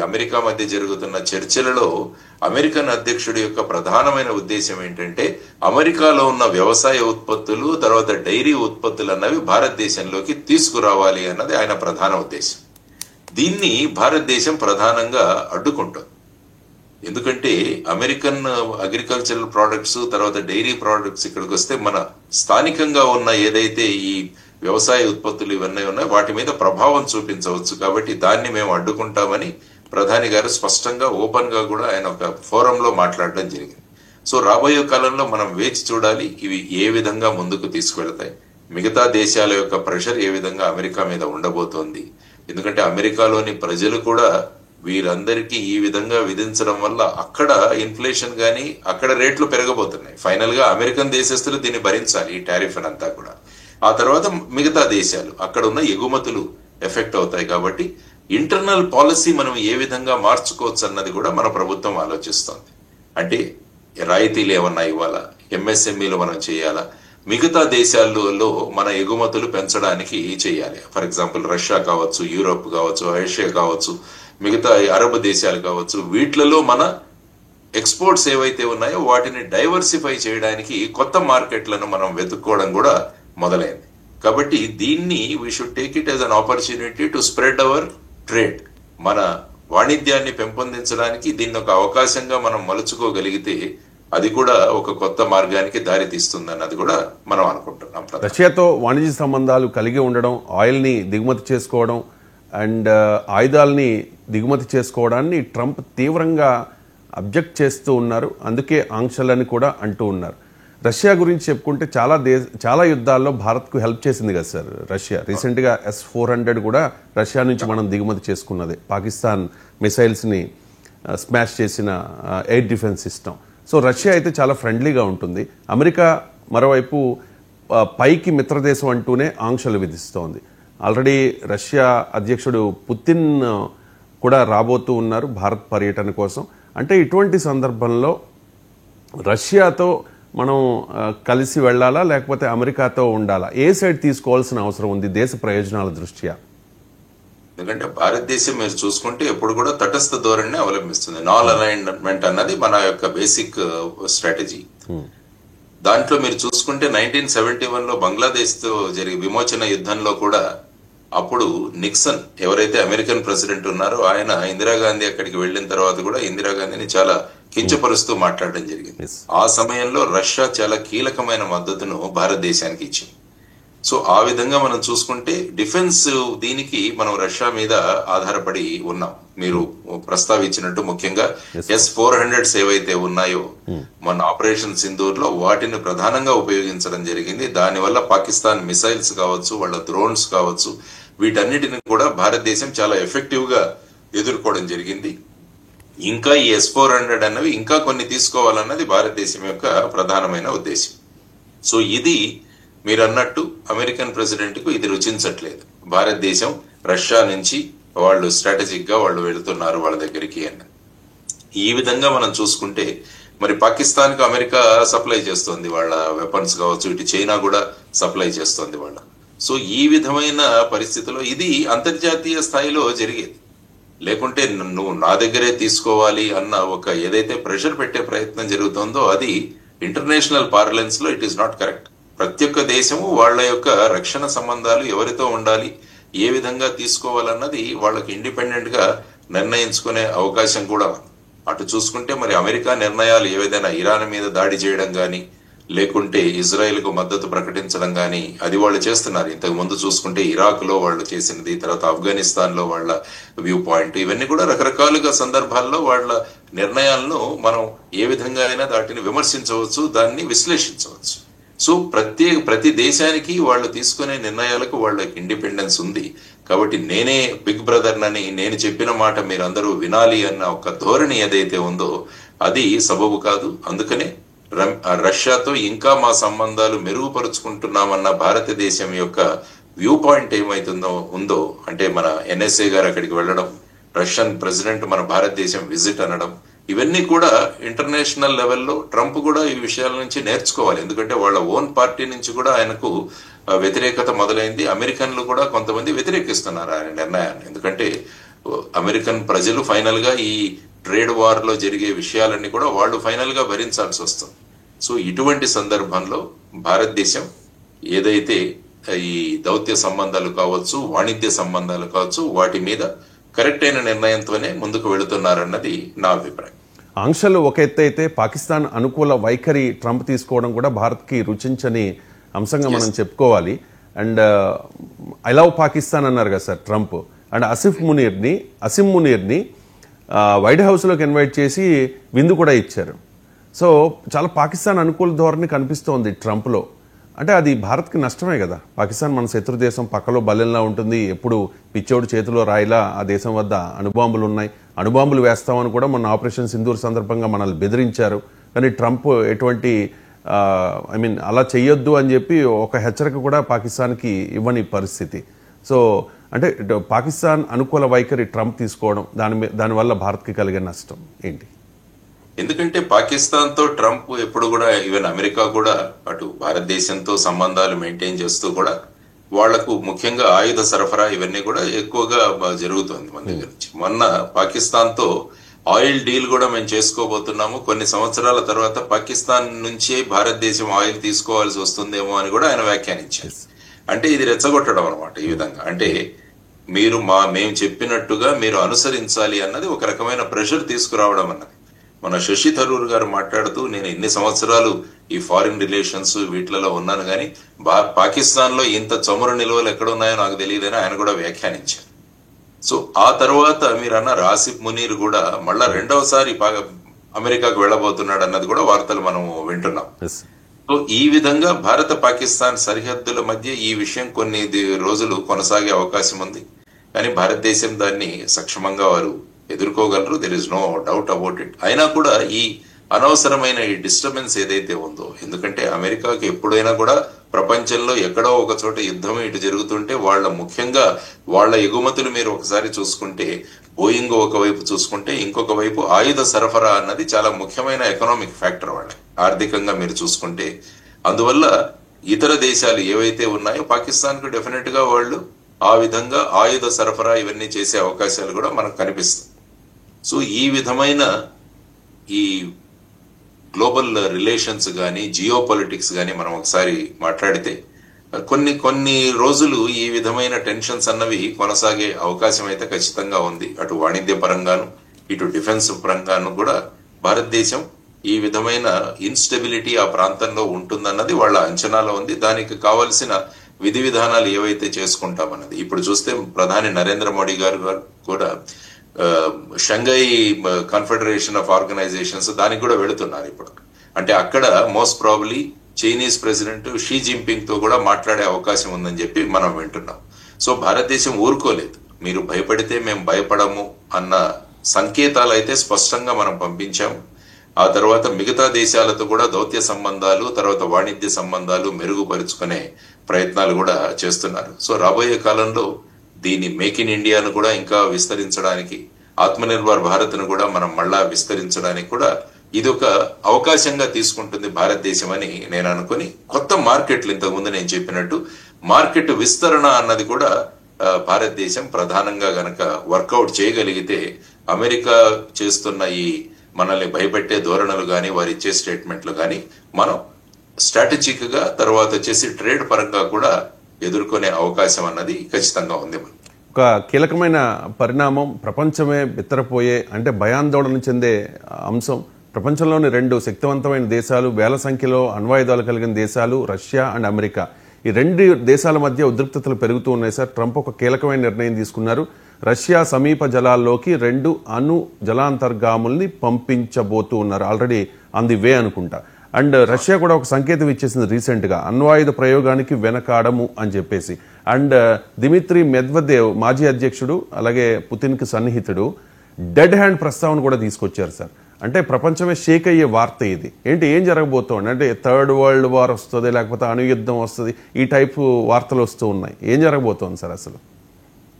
అమెరికా మధ్య జరుగుతున్న చర్చలలో అమెరికన్ అధ్యక్షుడి యొక్క ప్రధానమైన ఉద్దేశం ఏంటంటే అమెరికాలో ఉన్న వ్యవసాయ ఉత్పత్తులు తర్వాత డైరీ ఉత్పత్తులు అన్నవి భారతదేశంలోకి తీసుకురావాలి అన్నది ఆయన ప్రధాన ఉద్దేశం. దీన్ని భారతదేశం ప్రధానంగా అడ్డుకుంటుంది. ఎందుకంటే అమెరికన్ అగ్రికల్చరల్ ప్రోడక్ట్స్ తర్వాత డైరీ ప్రోడక్ట్స్ ఇక్కడికి వస్తే మన స్థానికంగా ఉన్న ఏదైతే ఈ వ్యవసాయ ఉత్పత్తులు ఇవన్నీ ఉన్నాయో వాటి మీద ప్రభావం చూపించవచ్చు. కాబట్టి దాన్ని మేము అడ్డుకుంటామని ప్రధాని గారు స్పష్టంగా ఓపెన్ గా కూడా ఆయన ఒక ఫోరంలో మాట్లాడడం జరిగింది. సో రాబోయే కాలంలో మనం వేచి చూడాలి ఇవి ఏ విధంగా ముందుకు తీసుకువెళ్తాయి, మిగతా దేశాల యొక్క ప్రెషర్ ఏ విధంగా అమెరికా మీద ఉండబోతోంది. ఎందుకంటే అమెరికాలోని ప్రజలు కూడా వీరందరికీ ఈ విధంగా విధించడం వల్ల అక్కడ ఇన్ఫ్లేషన్ గానీ అక్కడ రేట్లు పెరగబోతున్నాయి. ఫైనల్ గా అమెరికన్ దేశస్తులు దీన్ని భరించాలి ఈ టారిఫ్ అంతా కూడా. ఆ తర్వాత మిగతా దేశాలు అక్కడ ఉన్న ఎగుమతులు ఎఫెక్ట్ అవుతాయి. కాబట్టి ఇంటర్నల్ పాలసీ మనం ఏ విధంగా మార్చుకోవచ్చు అన్నది కూడా మన ప్రభుత్వం ఆలోచిస్తోంది. అంటే రాయితీలు ఏమన్నా ఇవ్వాలా, ఎంఎస్ఎంఈలు మనం చేయాలా, మిగతా దేశాల్లో మన ఎగుమతులు పెంచడానికి చేయాలి. ఫర్ ఎగ్జాంపుల్ రష్యా కావచ్చు, యూరోప్ కావచ్చు, ఏషియా కావచ్చు, మిగతా అరబ్ దేశాలు కావచ్చు, వీటిలలో మన ఎక్స్పోర్ట్స్ ఏవైతే ఉన్నాయో వాటిని డైవర్సిఫై చేయడానికి కొత్త మార్కెట్లను మనం వెతుక్కోవడం కూడా మొదలైంది. కాబట్టి దీన్ని we should take it as an opportunity to spread our trade. మన వాణిజ్యాన్ని పెంపొందించడానికి దీన్ని ఒక అవకాశంగా మనం మలుచుకోగలిగితే అది కూడా ఒక కొత్త మార్గానికి దారి తీస్తుందన్నది కూడా మనం అనుకుంటున్నాం. రష్యాతో వాణిజ్య సంబంధాలు కలిగి ఉండడం, ఆయిల్ని దిగుమతి చేసుకోవడం అండ్ ఆయుధాలని దిగుమతి చేసుకోవడాన్ని ట్రంప్ తీవ్రంగా అబ్జెక్ట్ చేస్తూ ఉన్నారు. అందుకే ఆంక్షలని కూడా అంటూ ఉన్నారు. రష్యా గురించి చెప్పుకుంటే చాలా యుద్ధాల్లో భారత్కు హెల్ప్ చేసింది కదా సార్ రష్యా. రీసెంట్గా S-400 కూడా రష్యా నుంచి మనం దిగుమతి చేసుకున్నదే, పాకిస్తాన్ మిసైల్స్ని స్మాష్ చేసిన air defence system. So Russia అయితే చాలా ఫ్రెండ్లీగా ఉంటుంది. అమెరికా మరోవైపు పైకి మిత్రదేశం అంటూనే ఆంక్షలు విధిస్తోంది. ఆల్రెడీ రష్యా అధ్యక్షుడు పుతిన్ కూడా రాబోతూ ఉన్నారు భారత్ పర్యటన కోసం. అంటే ఇటువంటి సందర్భంలో రష్యాతో మనం కలిసి వెళ్ళాలా లేకపోతే అమెరికాతో ఉండాలా, ఏ సైడ్ తీసుకోవాల్సిన అవసరం ఉంది దేశ ప్రయోజనాల దృష్ట్యా? ఎందుకంటే భారతదేశం మీరు చూసుకుంటే ఎప్పుడు కూడా తటస్థ ధోరణిని అవలంబిస్తుంది. నాన్ అలైన్మెంట్ అన్నది మన యొక్క బేసిక్ స్ట్రాటజీ. దాంట్లో మీరు చూసుకుంటే 1971లో బంగ్లాదేశ్ తో జరిగే విమోచన యుద్ధంలో కూడా అప్పుడు నిక్సన్ ఎవరైతే అమెరికన్ ప్రెసిడెంట్ ఉన్నారో ఆయన ఇందిరాగాంధీ అక్కడికి వెళ్ళిన తర్వాత కూడా ఇందిరాగాంధీని చాలా కించపరుస్తూ మాట్లాడడం జరిగింది. ఆ సమయంలో రష్యా చాలా కీలకమైన మద్దతును భారతదేశానికి ఇచ్చింది. సో ఆ విధంగా మనం చూసుకుంటే డిఫెన్స్ దీనికి మనం రష్యా మీద ఆధారపడి ఉన్నాం. మీరు ప్రస్తావించినట్టు ముఖ్యంగా S-400 ఏవైతే ఉన్నాయో మన ఆపరేషన్ సింధూర్ లో వాటిని ప్రధానంగా ఉపయోగించడం జరిగింది. దానివల్ల పాకిస్తాన్ మిసైల్స్ కావచ్చు, వాళ్ళ డ్రోన్స్ కావచ్చు, వీటన్నిటిని కూడా భారతదేశం చాలా ఎఫెక్టివ్ గా ఎదుర్కోవడం జరిగింది. ఇంకా ఈ S-400 అన్నవి ఇంకా కొన్ని తీసుకోవాలన్నది భారతదేశం యొక్క ప్రధానమైన ఉద్దేశం. సో ఇది మీరు అన్నట్టు అమెరికన్ ప్రెసిడెంట్ కు ఇది రుచించట్లేదు. భారతదేశం రష్యా నుంచి వాళ్ళు స్ట్రాటజిక్ గా వాళ్ళు వెళుతున్నారు వాళ్ళ దగ్గరికి అని. ఈ విధంగా మనం చూసుకుంటే మరి పాకిస్తాన్ కు అమెరికా సప్లై చేస్తుంది వాళ్ళ వెపన్స్ కావచ్చు, ఇటు చైనా కూడా సప్లై చేస్తుంది వాళ్ళ. సో ఈ విధమైన పరిస్థితిలో ఇది అంతర్జాతీయ స్థాయిలో జరిగేది. లేకుంటే నువ్వు నా దగ్గరే తీసుకోవాలి అన్న ఒక ఏదైతే ప్రెషర్ పెట్టే ప్రయత్నం జరుగుతుందో అది ఇంటర్నేషనల్ పార్లెన్స్ లో ఇట్ ఈస్ నాట్ కరెక్ట్. ప్రతి ఒక్క దేశము వాళ్ళ యొక్క రక్షణ సంబంధాలు ఎవరితో ఉండాలి, ఏ విధంగా తీసుకోవాలన్నది వాళ్ళకి ఇండిపెండెంట్ గా నిర్ణయించుకునే అవకాశం కూడా ఉంది. అటు చూసుకుంటే మరి అమెరికా నిర్ణయాలు ఏదైనా ఇరాన్ మీద దాడి చేయడం గాని లేకుంటే ఇజ్రాయెల్కు మద్దతు ప్రకటించడం కానీ అది వాళ్ళు చేస్తున్నారు. ఇంతకు ముందు చూసుకుంటే ఇరాక్ లో వాళ్ళు చేసినది, తర్వాత ఆఫ్ఘనిస్తాన్ లో వాళ్ళ వ్యూ పాయింట్, ఇవన్నీ కూడా రకరకాలుగా సందర్భాల్లో వాళ్ళ నిర్ణయాలను మనం ఏ విధంగా అయినా వాటిని విమర్శించవచ్చు, దాన్ని విశ్లేషించవచ్చు. సో ప్రతి దేశానికి వాళ్ళు తీసుకునే నిర్ణయాలకు వాళ్ళకి ఇండిపెండెన్స్ ఉంది. కాబట్టి నేనే బిగ్ బ్రదర్ నని నేను చెప్పిన మాట మీరందరూ వినాలి అన్న ఒక ధోరణి ఏదైతే ఉందో అది సబబు కాదు. అందుకనే రష్యాతో ఇంకా మా సంబంధాలు మెరుగుపరుచుకుంటున్నామన్న భారతదేశం యొక్క వ్యూ పాయింట్ ఉందో అంటే మన ఎన్ఎస్ఏ గారు అక్కడికి వెళ్ళడం, రష్యన్ ప్రెసిడెంట్ మన భారతదేశం విజిట్ అనడం, ఇవన్నీ కూడా ఇంటర్నేషనల్ లెవెల్లో ట్రంప్ కూడా ఈ విషయాల నుంచి నేర్చుకోవాలి. ఎందుకంటే వాళ్ళ ఓన్ పార్టీ నుంచి కూడా ఆయనకు వ్యతిరేకత మొదలైంది. అమెరికన్లు కూడా కొంతమంది వ్యతిరేకిస్తున్నారు ఆయన నిర్ణయాన్ని. ఎందుకంటే అమెరికన్ ప్రజలు ఫైనల్ గా ఈ ట్రేడ్ వార్ లో జరిగే విషయాలన్నీ కూడా వాళ్ళు ఫైనల్ గా భరించాల్సి వస్తుంది. సో ఇటువంటి సందర్భంలో భారతదేశం ఏదైతే ఈ దౌత్య సంబంధాలు కావచ్చు, వాణిజ్య సంబంధాలు కావచ్చు, వాటి మీద కరెక్ట్ అయిన నిర్ణయంతోనే ముందుకు వెళుతున్నారన్నది నా అభిప్రాయం. ఆంక్షలు ఒక ఎత్తు అయితే పాకిస్తాన్ అనుకూల వైఖరి ట్రంప్ తీసుకోవడం కూడా భారత్కి రుచించని అంశంగా మనం చెప్పుకోవాలి. అండ్ ఐ లవ్ పాకిస్తాన్ అన్నారు కదా సార్ ట్రంప్. అండ్ అసిమ్ మునీర్ని వైట్ హౌస్లోకి ఇన్వైట్ చేసి విందు కూడా ఇచ్చారు. సో చాలా పాకిస్తాన్ అనుకూల ధోరణి కనిపిస్తోంది ట్రంప్లో. అంటే అది భారత్కి నష్టమే కదా. పాకిస్తాన్ మన శత్రు దేశం, పక్కలో బల్లెంలా ఉంటుంది, ఎప్పుడు పిచ్చోడు చేతిలో రాయిలా ఆ దేశం వద్ద అణుబాంబులు ఉన్నాయి, అణుబాంబులు వేస్తామని కూడా మొన్న ఆపరేషన్ సింధూర్ సందర్భంగా మనల్ని బెదిరించారు. కానీ ట్రంప్ ఎటువంటి అలా చెయ్యొద్దు అని చెప్పి ఒక హెచ్చరిక కూడా పాకిస్తాన్కి ఇవ్వని పరిస్థితి. సో అంటే పాకిస్తాన్ అనుకూల వైఖరి ట్రంప్ తీసుకోవడం దానివల్ల భారత్కి కలిగే నష్టం ఏంటి? ఎందుకంటే పాకిస్తాన్ తో ట్రంప్ ఎప్పుడు కూడా, ఈవెన్ అమెరికా కూడా అటు భారతదేశంతో సంబంధాలు మెయింటైన్ చేస్తూ కూడా వాళ్లకు ముఖ్యంగా ఆయుధ సరఫరా ఇవన్నీ కూడా ఎక్కువగా జరుగుతుంది మన దగ్గర నుంచి. మొన్న పాకిస్తాన్ తో ఆయిల్ డీల్ కూడా మేము చేసుకోబోతున్నాము, కొన్ని సంవత్సరాల తర్వాత పాకిస్తాన్ నుంచే భారతదేశం ఆయిల్ తీసుకోవాల్సి వస్తుందేమో అని కూడా ఆయన వ్యాఖ్యానించారు. అంటే ఇది రెచ్చగొట్టడం అనమాట. ఈ విధంగా అంటే మేము చెప్పినట్టుగా మీరు అనుసరించాలి అన్నది ఒక రకమైన ప్రెషర్ తీసుకురావడం అన్నది. మన శశి థరూర్ గారు మాట్లాడుతూ, నేను ఎన్ని సంవత్సరాలు ఈ ఫారిన్ రిలేషన్స్ వీటిలలో ఉన్నాను కానీ పాకిస్తాన్ లో ఇంత చమురు నిల్వలు ఎక్కడున్నాయో నాకు తెలియదని ఆయన కూడా వ్యాఖ్యానించారు. సో ఆ తర్వాత మీరు అన్నారు ఆసిఫ్ మునీర్ కూడా మళ్ళా రెండవసారి అమెరికాకు వెళ్ళబోతున్నాడు అన్నది కూడా వార్తలు మనం వింటున్నాం. సో ఈ విధంగా భారత పాకిస్తాన్ సరిహద్దుల మధ్య ఈ విషయం కొన్ని రోజులు కొనసాగే అవకాశం ఉంది. కానీ భారతదేశం దాన్ని సక్షమంగా వారు ఎదుర్కోగలరు. There is no doubt about it. అయినా కూడా ఈ అనవసరమైన ఈ డిస్టర్బెన్స్ ఏదైతే ఉందో, ఎందుకంటే అమెరికాకి ఎప్పుడైనా కూడా ప్రపంచంలో ఎక్కడో ఒక చోట యుద్ధం ఇటు జరుగుతుంటే ముఖ్యంగా వాళ్ళ ఎగుమతులు మీరు ఒకసారి చూసుకుంటే, బోయింగ్ ఒకవైపు చూసుకుంటే, ఇంకొక వైపు ఆయుధ సరఫరా అన్నది చాలా ముఖ్యమైన ఎకనామిక్ ఫ్యాక్టర్ వాళ్ళకి, ఆర్థికంగా మీరు చూసుకుంటే. అందువల్ల ఇతర దేశాలు ఏవైతే ఉన్నాయో పాకిస్తాన్ కు డెఫినెట్ గా వాళ్ళు ఆ విధంగా ఆయుధ సరఫరా ఇవన్నీ చేసే అవకాశాలు కూడా మనకు కనిపిస్తాయి. సో ఈ విధమైన ఈ గ్లోబల్ రిలేషన్స్ కానీ, జియో పొలిటిక్స్ కానీ మనం ఒకసారి మాట్లాడితే కొన్ని రోజులు ఈ విధమైన టెన్షన్స్ అన్నవి కొనసాగే అవకాశం అయితే ఖచ్చితంగా ఉంది. అటు వాణిజ్య పరంగాను, ఇటు డిఫెన్స్ పరంగాను కూడా భారతదేశం ఈ విధమైన ఇన్స్టెబిలిటీ ఆ ప్రాంతంలో ఉంటుందన్నది వాళ్ళ అంచనాలో ఉంది. దానికి కావలసిన విధి విధానాలు ఏవైతే చేసుకుంటామన్నది ఇప్పుడు చూస్తే ప్రధాని నరేంద్ర మోడీ గారు కూడా షంఘై కాన్ఫెడరేషన్ ఆఫ్ ఆర్గనైజేషన్స్ దానికి కూడా వెళుతున్నారు ఇప్పుడు. అంటే అక్కడ most probably Chinese president Xi Jinping తో కూడా మాట్లాడే అవకాశం ఉందని చెప్పి మనం వింటున్నాం. సో భారతదేశం ఊరుకోలేదు. మీరు భయపడితే మేము భయపడము అన్న సంకేతాలు అయితే స్పష్టంగా మనం పంపించాము. ఆ తర్వాత మిగతా దేశాలతో కూడా దౌత్య సంబంధాలు, తర్వాత వాణిజ్య సంబంధాలు మెరుగుపరుచుకునే ప్రయత్నాలు కూడా చేస్తున్నారు. సో రాబోయే కాలంలో దీని మేక్ ఇన్ ఇండియాను కూడా ఇంకా విస్తరించడానికి, ఆత్మనిర్భర్ భారత్ ను కూడా మనం మళ్ళా విస్తరించడానికి కూడా ఇది ఒక అవకాశంగా తీసుకుంటుంది భారతదేశం అని నేను అనుకుని, కొత్త మార్కెట్లు ఇంతకుముందు నేను చెప్పినట్టు మార్కెట్ విస్తరణ అన్నది కూడా భారతదేశం ప్రధానంగా గనక వర్కౌట్ చేయగలిగితే అమెరికా చేస్తున్న ఈ మనల్ని భయపెట్టే ధోరణులు కానీ, వారు ఇచ్చే స్టేట్మెంట్లు కానీ మనం స్ట్రాటజిక్ గా తర్వాత వచ్చేసి ట్రేడ్ పరంగా కూడా ఎదుర్కొనే అవకాశం అన్నది ఖచ్చితంగా ఉంది. ఒక కీలకమైన పరిణామం, ప్రపంచమే బిత్తరపోయే అంటే భయాందోళన చెందే అంశం ప్రపంచంలోని రెండు శక్తివంతమైన దేశాలు, వేల సంఖ్యలో అణ్వాయుధాలు కలిగిన దేశాలు రష్యా అండ్ అమెరికా. ఈ రెండు దేశాల మధ్య ఉద్రిక్తతలు పెరుగుతూ ఉన్నాయి సార్. ట్రంప్ ఒక కీలకమైన నిర్ణయం తీసుకున్నారు. రష్యా సమీప జలాల్లోకి 2 అణు జలాంతర్గాముల్ని పంపించబోతూ ఉన్నారు. ఆల్రెడీ ఆన్ ది వే అనుకుంటా. అండ్ రష్యా కూడా ఒక సంకేతం ఇచ్చేసింది రీసెంట్గా, అణ్వాయుధ ప్రయోగానికి వెనకాడము అని చెప్పేసి. అండ్ దిమిత్రి మెద్వదేవ్ మాజీ అధ్యక్షుడు, అలాగే పుతిన్కి సన్నిహితుడు, డెడ్ హ్యాండ్ ప్రస్తావన కూడా తీసుకొచ్చారు సార్. అంటే ప్రపంచమే షేక్ అయ్యే వార్త ఇది. ఏంటి, ఏం జరగబోతోంది? అంటే థర్డ్ వరల్డ్ వార్ వస్తుంది, లేకపోతే అణుయుద్ధం వస్తుంది, ఈ టైపు వార్తలు వస్తూ ఉన్నాయి. ఏం జరగబోతోంది సార్ అసలు?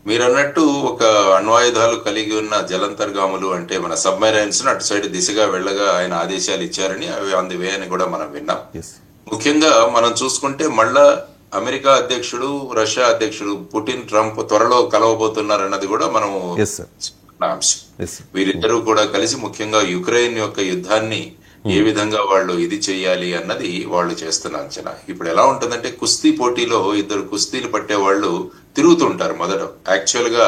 మీరు అన్నట్టు ఒక అణ్వాయుధాలు కలిగి ఉన్న జలంతర్గాములు అంటే మన సబ్మెరైన్స్ అటు సైడ్ దిశగా వెళ్ళగా ఆయన ఆదేశాలు ఇచ్చారని, అవి ఆన్ ది వే అని కూడా మనం విన్నాం. ముఖ్యంగా మనం చూసుకుంటే మళ్ళా అమెరికా అధ్యక్షుడు, రష్యా అధ్యక్షుడు పుటిన్, ట్రంప్ త్వరలో కలవబోతున్నారు అన్నది కూడా మనం అంశం. వీరిద్దరూ కూడా కలిసి ముఖ్యంగా యుక్రెయిన్ యొక్క యుద్ధాన్ని ఏ విధంగా వాళ్ళు ఇది చేయాలి అన్నది వాళ్ళు చేస్తున్న అంచనా. ఇప్పుడు ఎలా ఉంటుందంటే, కుస్తీ పోటీలో ఇద్దరు కుస్తీలు పట్టే వాళ్ళు తిరుగుతుంటారు. మొదట యాక్చువల్ గా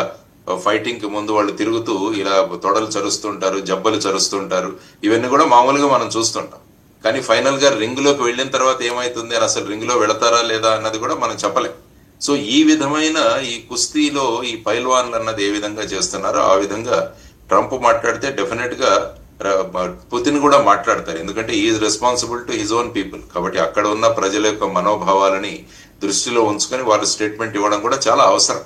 ఫైటింగ్ కి ముందు వాళ్ళు తిరుగుతూ ఇలా తొడలు చరుస్తుంటారు, జబ్బలు చరుస్తుంటారు. ఇవన్నీ కూడా మామూలుగా మనం చూస్తుంటాం. కానీ ఫైనల్ గా రింగ్ లోకి వెళ్ళిన తర్వాత ఏమైతుంది అని, అసలు రింగ్ లో వెళతారా లేదా అన్నది కూడా మనం చెప్పలేం. సో ఈ విధమైన ఈ కుస్తీలో ఈ పైల్వాన్లు అన్నది ఏ విధంగా చేస్తున్నారో ఆ విధంగా ట్రంప్ మాట్లాడితే డెఫినెట్ గా పుతిన్ కూడా మాట్లాడతారు. ఎందుకంటే is responsible to his own people. కాబట్టి అక్కడ ఉన్న ప్రజల యొక్క మనోభావాలని దృష్టిలో ఉంచుకొని వాళ్ళు స్టేట్మెంట్ ఇవ్వడం కూడా చాలా అవసరం.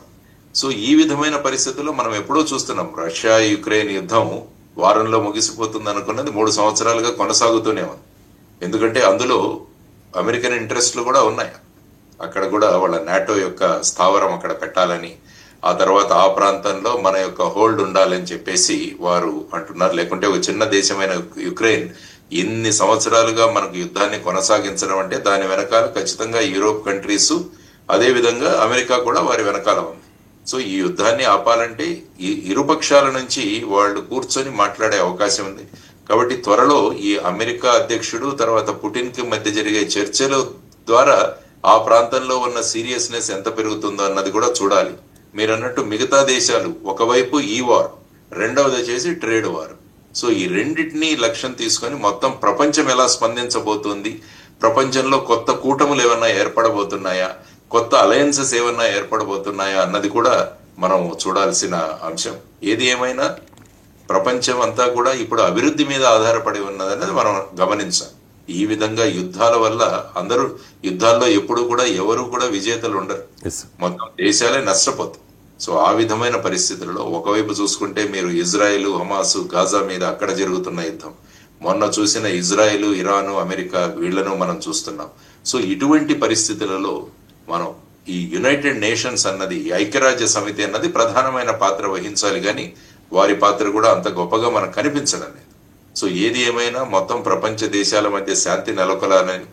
సో ఈ విధమైన పరిస్థితుల్లో మనం ఎప్పుడూ చూస్తున్నాం, రష్యా యుక్రెయిన్ యుద్ధం వారంలో ముగిసిపోతుంది అనుకున్నది 3 సంవత్సరాలుగా కొనసాగుతూనే ఉంది. ఎందుకంటే అందులో అమెరికన్ ఇంట్రెస్ట్లు కూడా ఉన్నాయి. అక్కడ కూడా వాళ్ళ నాటో యొక్క స్థావరం అక్కడ పెట్టాలని, ఆ తర్వాత ఆ ప్రాంతంలో మన యొక్క హోల్డ్ ఉండాలని చెప్పేసి వారు అంటున్నారు. లేకుంటే ఒక చిన్న దేశమైన యుక్రెయిన్ ఇన్ని సంవత్సరాలుగా మనకు యుద్ధాన్ని కొనసాగించడం అంటే దాని వెనకాల ఖచ్చితంగా యూరోప్ కంట్రీస్, అదే విధంగా అమెరికా కూడా వారి వెనకాల ఉంది. సో ఈ యుద్ధాన్ని ఆపాలంటే ఈ ఇరుపక్షాల నుంచి వాళ్ళు కూర్చొని మాట్లాడే అవకాశం ఉంది. కాబట్టి త్వరలో ఈ అమెరికా అధ్యక్షుడు తర్వాత పుటిన్ కి మధ్య జరిగే చర్చల ద్వారా ఆ ప్రాంతంలో ఉన్న సీరియస్నెస్ ఎంత పెరుగుతుందో అన్నది కూడా చూడాలి. మీరు అన్నట్టు మిగతా దేశాలు ఒకవైపు ఈ వార్, రెండవది వచ్చేసి ట్రేడ్ వార్. సో ఈ రెండింటినీ లక్ష్యం తీసుకొని మొత్తం ప్రపంచం ఎలా స్పందించబోతుంది, ప్రపంచంలో కొత్త కూటములు ఏమన్నా ఏర్పడబోతున్నాయా, కొత్త అలయన్సెస్ ఏమన్నా ఏర్పడబోతున్నాయా అన్నది కూడా మనం చూడాల్సిన అంశం. ఏది ఏమైనా ప్రపంచం అంతా కూడా ఇప్పుడు అభివృద్ధి మీద ఆధారపడి ఉన్నదనేది మనం గమనించాలి. ఈ విధంగా యుద్ధాల వల్ల అందరూ యుద్ధాల్లో ఎప్పుడు కూడా ఎవరు కూడా విజేతలు ఉండరు, మొత్తం దేశాలే నష్టపోతాయి. సో ఆ విధమైన పరిస్థితుల్లో ఒకవైపు చూసుకుంటే మీరు ఇజ్రాయెల్, హమాస్, గాజా మీద అక్కడ జరుగుతున్న యుద్ధం, మొన్న చూసిన ఇజ్రాయెల్, ఇరాను, అమెరికా వీళ్లను మనం చూస్తున్నాం. సో ఇటువంటి పరిస్థితులలో మనం ఈ యునైటెడ్ నేషన్స్ అన్నది, ఐక్యరాజ్య సమితి అన్నది ప్రధానమైన పాత్ర వహించాలి, కానీ వారి పాత్ర కూడా అంత గొప్పగా మనకు కనిపించడం లేదు. సో ఏది ఏమైనా మొత్తం ప్రపంచ దేశాల మధ్య శాంతి నెలకొలాలని,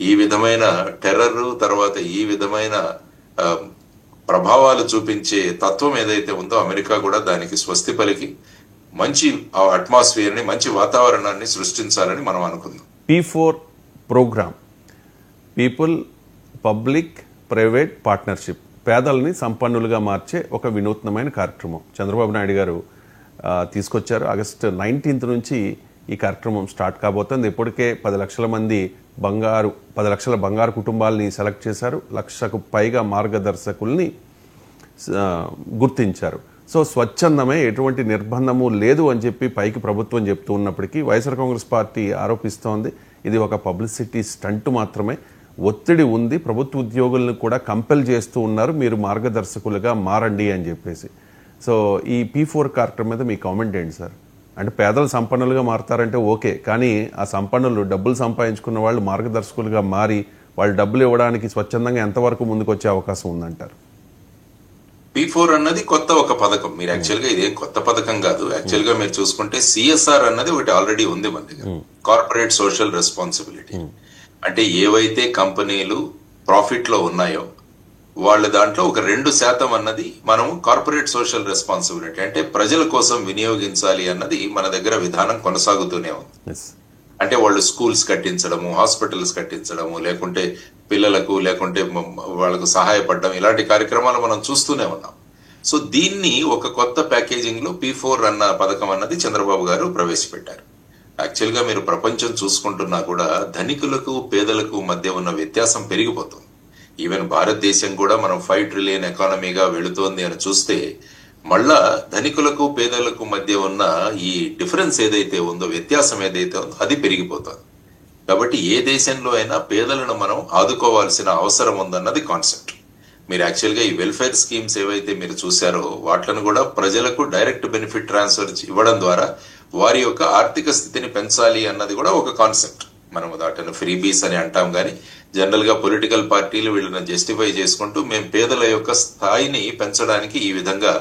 ఈ విధమైన టెర్రర్ తర్వాత ఈ విధమైన ప్రభావాలు చూపించే తత్వం ఏదైతే ఉందో అమెరికా కూడా దానికి స్వస్తి పలికి మంచి అట్మాస్ఫియర్ ని, మంచి వాతావరణాన్ని సృష్టించాలని మనం అనుకుందాం. P4 programme, people public private partnership, పేదల్ని సంపన్నులుగా మార్చే ఒక వినూత్నమైన కార్యక్రమం చంద్రబాబు నాయుడు గారు తీసుకొచ్చారు. ఆగస్టు 19 నుంచి ఈ కార్యక్రమం స్టార్ట్ కాబోతుంది. ఇప్పటికే 10 లక్షల మంది 10 లక్షల బంగారు కుటుంబాలని సెలెక్ట్ చేశారు. 1 లక్షకు పైగా మార్గదర్శకుల్ని గుర్తించారు. సో స్వచ్ఛందమే, ఎటువంటి నిర్బంధము లేదు అని చెప్పి పైకి ప్రభుత్వం చెప్తూ ఉన్నప్పటికీ వైఎస్ఆర్ కాంగ్రెస్ పార్టీ ఆరోపిస్తోంది ఇది ఒక పబ్లిసిటీ స్టంట్ మాత్రమే, ఒత్తిడి ఉంది, ప్రభుత్వ ఉద్యోగులను కూడా కంపెల్ చేస్తూ ఉన్నారు, మీరు మార్గదర్శకులుగా మారండి అని చెప్పేసి. సో ఈ P4 కార్యక్రమం మీద మీ కామెంట్ ఏంటి సార్? అంటే పేదలు సంపన్నులుగా మారతారంటే ఓకే, కానీ ఆ సంపన్నులు డబ్బులు సంపాదించుకున్న వాళ్ళు మార్గదర్శకులుగా మారి వాళ్ళు డబ్బులు ఇవ్వడానికి స్వచ్ఛందంగా ఎంతవరకు ముందుకు వచ్చే అవకాశం ఉందంటారు? P4 అన్నది కొత్త ఒక పథకం. మీరు యాక్చువల్ గా ఇదేం కొత్త పథకం కాదు. యాక్చువల్ గా మీరు చూసుకుంటే CSR అన్నది ఒకటి ఆల్రెడీ ఉంది మన దగ్గర, కార్పొరేట్ సోషల్ రెస్పాన్సిబిలిటీ. అంటే ఏవైతే కంపెనీలు ప్రాఫిట్ లో ఉన్నాయో వాళ్ళ దాంట్లో ఒక 2% అన్నది మనం కార్పొరేట్ సోషల్ రెస్పాన్సిబిలిటీ అంటే ప్రజల కోసం వినియోగించాలి అన్నది మన దగ్గర విధానం కొనసాగుతూనే ఉంది. అంటే వాళ్ళు స్కూల్స్ కట్టించడము, హాస్పిటల్స్ కట్టించడము, లేకుంటే పిల్లలకు లేకుంటే వాళ్ళకు సహాయపడడం, ఇలాంటి కార్యక్రమాలు మనం చూస్తూనే ఉన్నాం. సో దీన్ని ఒక కొత్త ప్యాకేజింగ్ లో P4 అన్న పథకం అన్నది చంద్రబాబు గారు ప్రవేశపెట్టారు. యాక్చువల్ గా మీరు ప్రపంచం చూసుకుంటున్నా కూడా ధనికులకు పేదలకు మధ్య ఉన్న వ్యత్యాసం పెరిగిపోతుంది. ఈవెన్ భారతదేశం కూడా మనం 5 ట్రిలియన్ ఎకానమీగా వెళుతోంది అని చూస్తే మళ్ళా ధనికులకు పేదలకు మధ్య ఉన్న ఈ డిఫరెన్స్ ఏదైతే ఉందో, వ్యత్యాసం ఏదైతే ఉందో అది పెరిగిపోతుంది. కాబట్టి ఏ దేశంలో అయినా పేదలను మనం ఆదుకోవాల్సిన అవసరం ఉందన్నది కాన్సెప్ట్. మీరు యాక్చువల్గా ఈ వెల్ఫేర్ స్కీమ్స్ ఏవైతే మీరు చూసారో వాటిని కూడా ప్రజలకు డైరెక్ట్ బెనిఫిట్ ట్రాన్స్ఫర్ ఇవ్వడం ద్వారా వారి యొక్క ఆర్థిక స్థితిని పెంచాలి అన్నది కూడా ఒక కాన్సెప్ట్. మనం వాటిని ఫ్రీబీస్ అని అంటాం, కానీ జనరల్ గా పొలిటికల్ పార్టీలు వీళ్ళని జస్టిఫై చేసుకుంటూ మేము పేదల యొక్క స్థాయిని పెంచడానికి ఈ విధంగా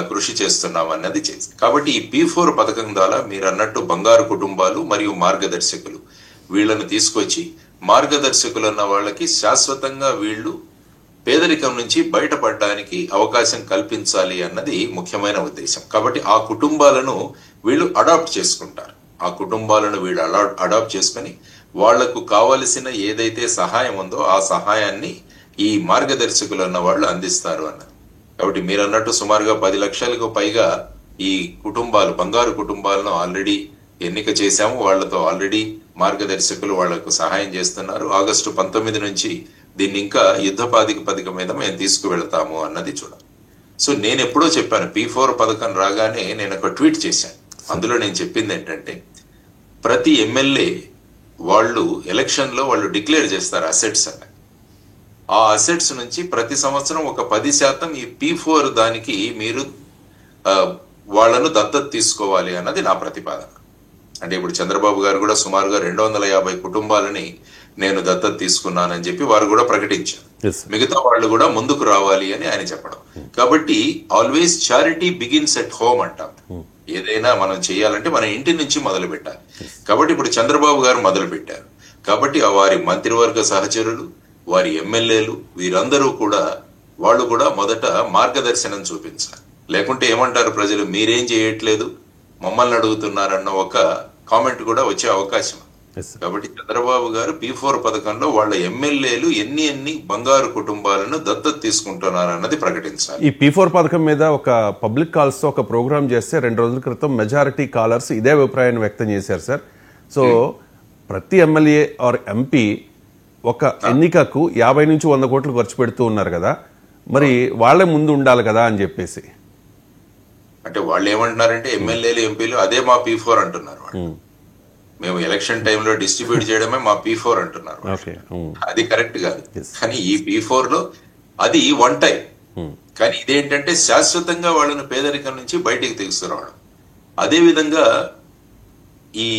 కృషి చేస్తున్నాం అన్నది చేసి. కాబట్టి ఈ P4 పథకం ద్వారా మీరు అన్నట్టు బంగారు కుటుంబాలు మరియు మార్గదర్శకులు వీళ్ళను తీసుకొచ్చి మార్గదర్శకులు అన్న వాళ్ళకి శాశ్వతంగా వీళ్ళు పేదరికం నుంచి బయటపడడానికి అవకాశం కల్పించాలి అన్నది ముఖ్యమైన ఉద్దేశం. కాబట్టి ఆ కుటుంబాలను వీళ్ళు అడాప్ట్ చేసుకుంటారు. ఆ కుటుంబాలను వీళ్ళు అడాప్ట్ చేసుకుని వాళ్లకు కావలసిన ఏదైతే సహాయం ఉందో ఆ సహాయాన్ని ఈ మార్గదర్శకులు అన్న వాళ్ళు అందిస్తారు అన్నది. కాబట్టి మీరు అన్నట్టు సుమారుగా 10 లక్షలకు పైగా ఈ కుటుంబాలు, బంగారు కుటుంబాలను ఆల్రెడీ ఎన్నిక చేశాము. వాళ్లతో ఆల్రెడీ మార్గదర్శకులు వాళ్లకు సహాయం చేస్తున్నారు. ఆగస్టు 19 నుంచి దీన్ని ఇంకా యుద్ధ ప్రాతిపదిక మీద మేము తీసుకువెళ్తాము అన్నది చూడాలి. సో నేను ఎప్పుడో చెప్పాను, P4 పథకం రాగానే నేను ఒక ట్వీట్ చేశాను. అందులో నేను చెప్పింది ఏంటంటే, ప్రతి ఎమ్మెల్యే వాళ్ళు ఎలక్షన్ లో వాళ్ళు డిక్లేర్ చేస్తారు అసెట్స్ అని. ఆ అసెట్స్ నుంచి ప్రతి సంవత్సరం ఒక 10% ఈ P4 దానికి మీరు వాళ్లను దత్తత తీసుకోవాలి అన్నది నా ప్రతిపాదన. అంటే ఇప్పుడు చంద్రబాబు గారు కూడా సుమారుగా 250 కుటుంబాలని నేను దత్తత తీసుకున్నానని చెప్పి వారు కూడా ప్రకటించారు. మిగతా వాళ్ళు కూడా ముందుకు రావాలి అని ఆయన చెప్పడం. కాబట్టి always charity begins at home అంటాం. ఏదైనా మనం చేయాలంటే మన ఇంటి నుంచి మొదలు పెట్టాలి. కాబట్టి ఇప్పుడు చంద్రబాబు గారు మొదలు పెట్టారు. కాబట్టి వారి మంత్రివర్గ సహచరులు, వారి ఎమ్మెల్యేలు వీరందరూ కూడా వాళ్ళు కూడా మొదట మార్గదర్శనం చూపించాలి. లేకుంటే ఏమంటారు ప్రజలు, మీరేం చేయట్లేదు మమ్మల్ని అడుగుతున్నారన్న ఒక కామెంట్ కూడా వచ్చే అవకాశం. కాబట్టి చంద్రబాబు గారు P4 పథకంలో వాళ్ళ ఎమ్మెల్యేలు ఎన్ని బంగారు కుటుంబాలను దత్తత తీసుకుంటున్నారన్నది ప్రకటించాలి. ఈ P4 పథకం మీద ఒక పబ్లిక్ కాల్స్ తో ఒక ప్రోగ్రామ్ చేస్తే 2 రోజుల క్రితం మెజారిటీ కాలర్స్ ఇదే అభిప్రాయాన్ని వ్యక్తం చేశారు సార్. సో ప్రతి ఎమ్మెల్యే ఆర్ ఎంపీ ఒక ఎన్నికకు 50 నుంచి 100 కోట్లు ఖర్చు పెడుతూ ఉన్నారు కదా, మరి వాళ్ళే ముందు ఉండాలి కదా అని చెప్పేసి. అంటే వాళ్ళు ఏమంటున్నారంటే ఎమ్మెల్యేలు ఎంపీలు అదే మా P4 అంటున్నారు. మేము ఎలక్షన్ టైంలో డిస్ట్రిబ్యూట్ చేయడమే మా P4 అంటున్నారు. అది కరెక్ట్ కాదు. కానీ ఈ P4 లో అది వన్ టైం, కానీ ఇదేంటంటే శాశ్వతంగా వాళ్ళని పేదరికం నుంచి బయటికి తీసుకురావడం. అదే విధంగా ఈ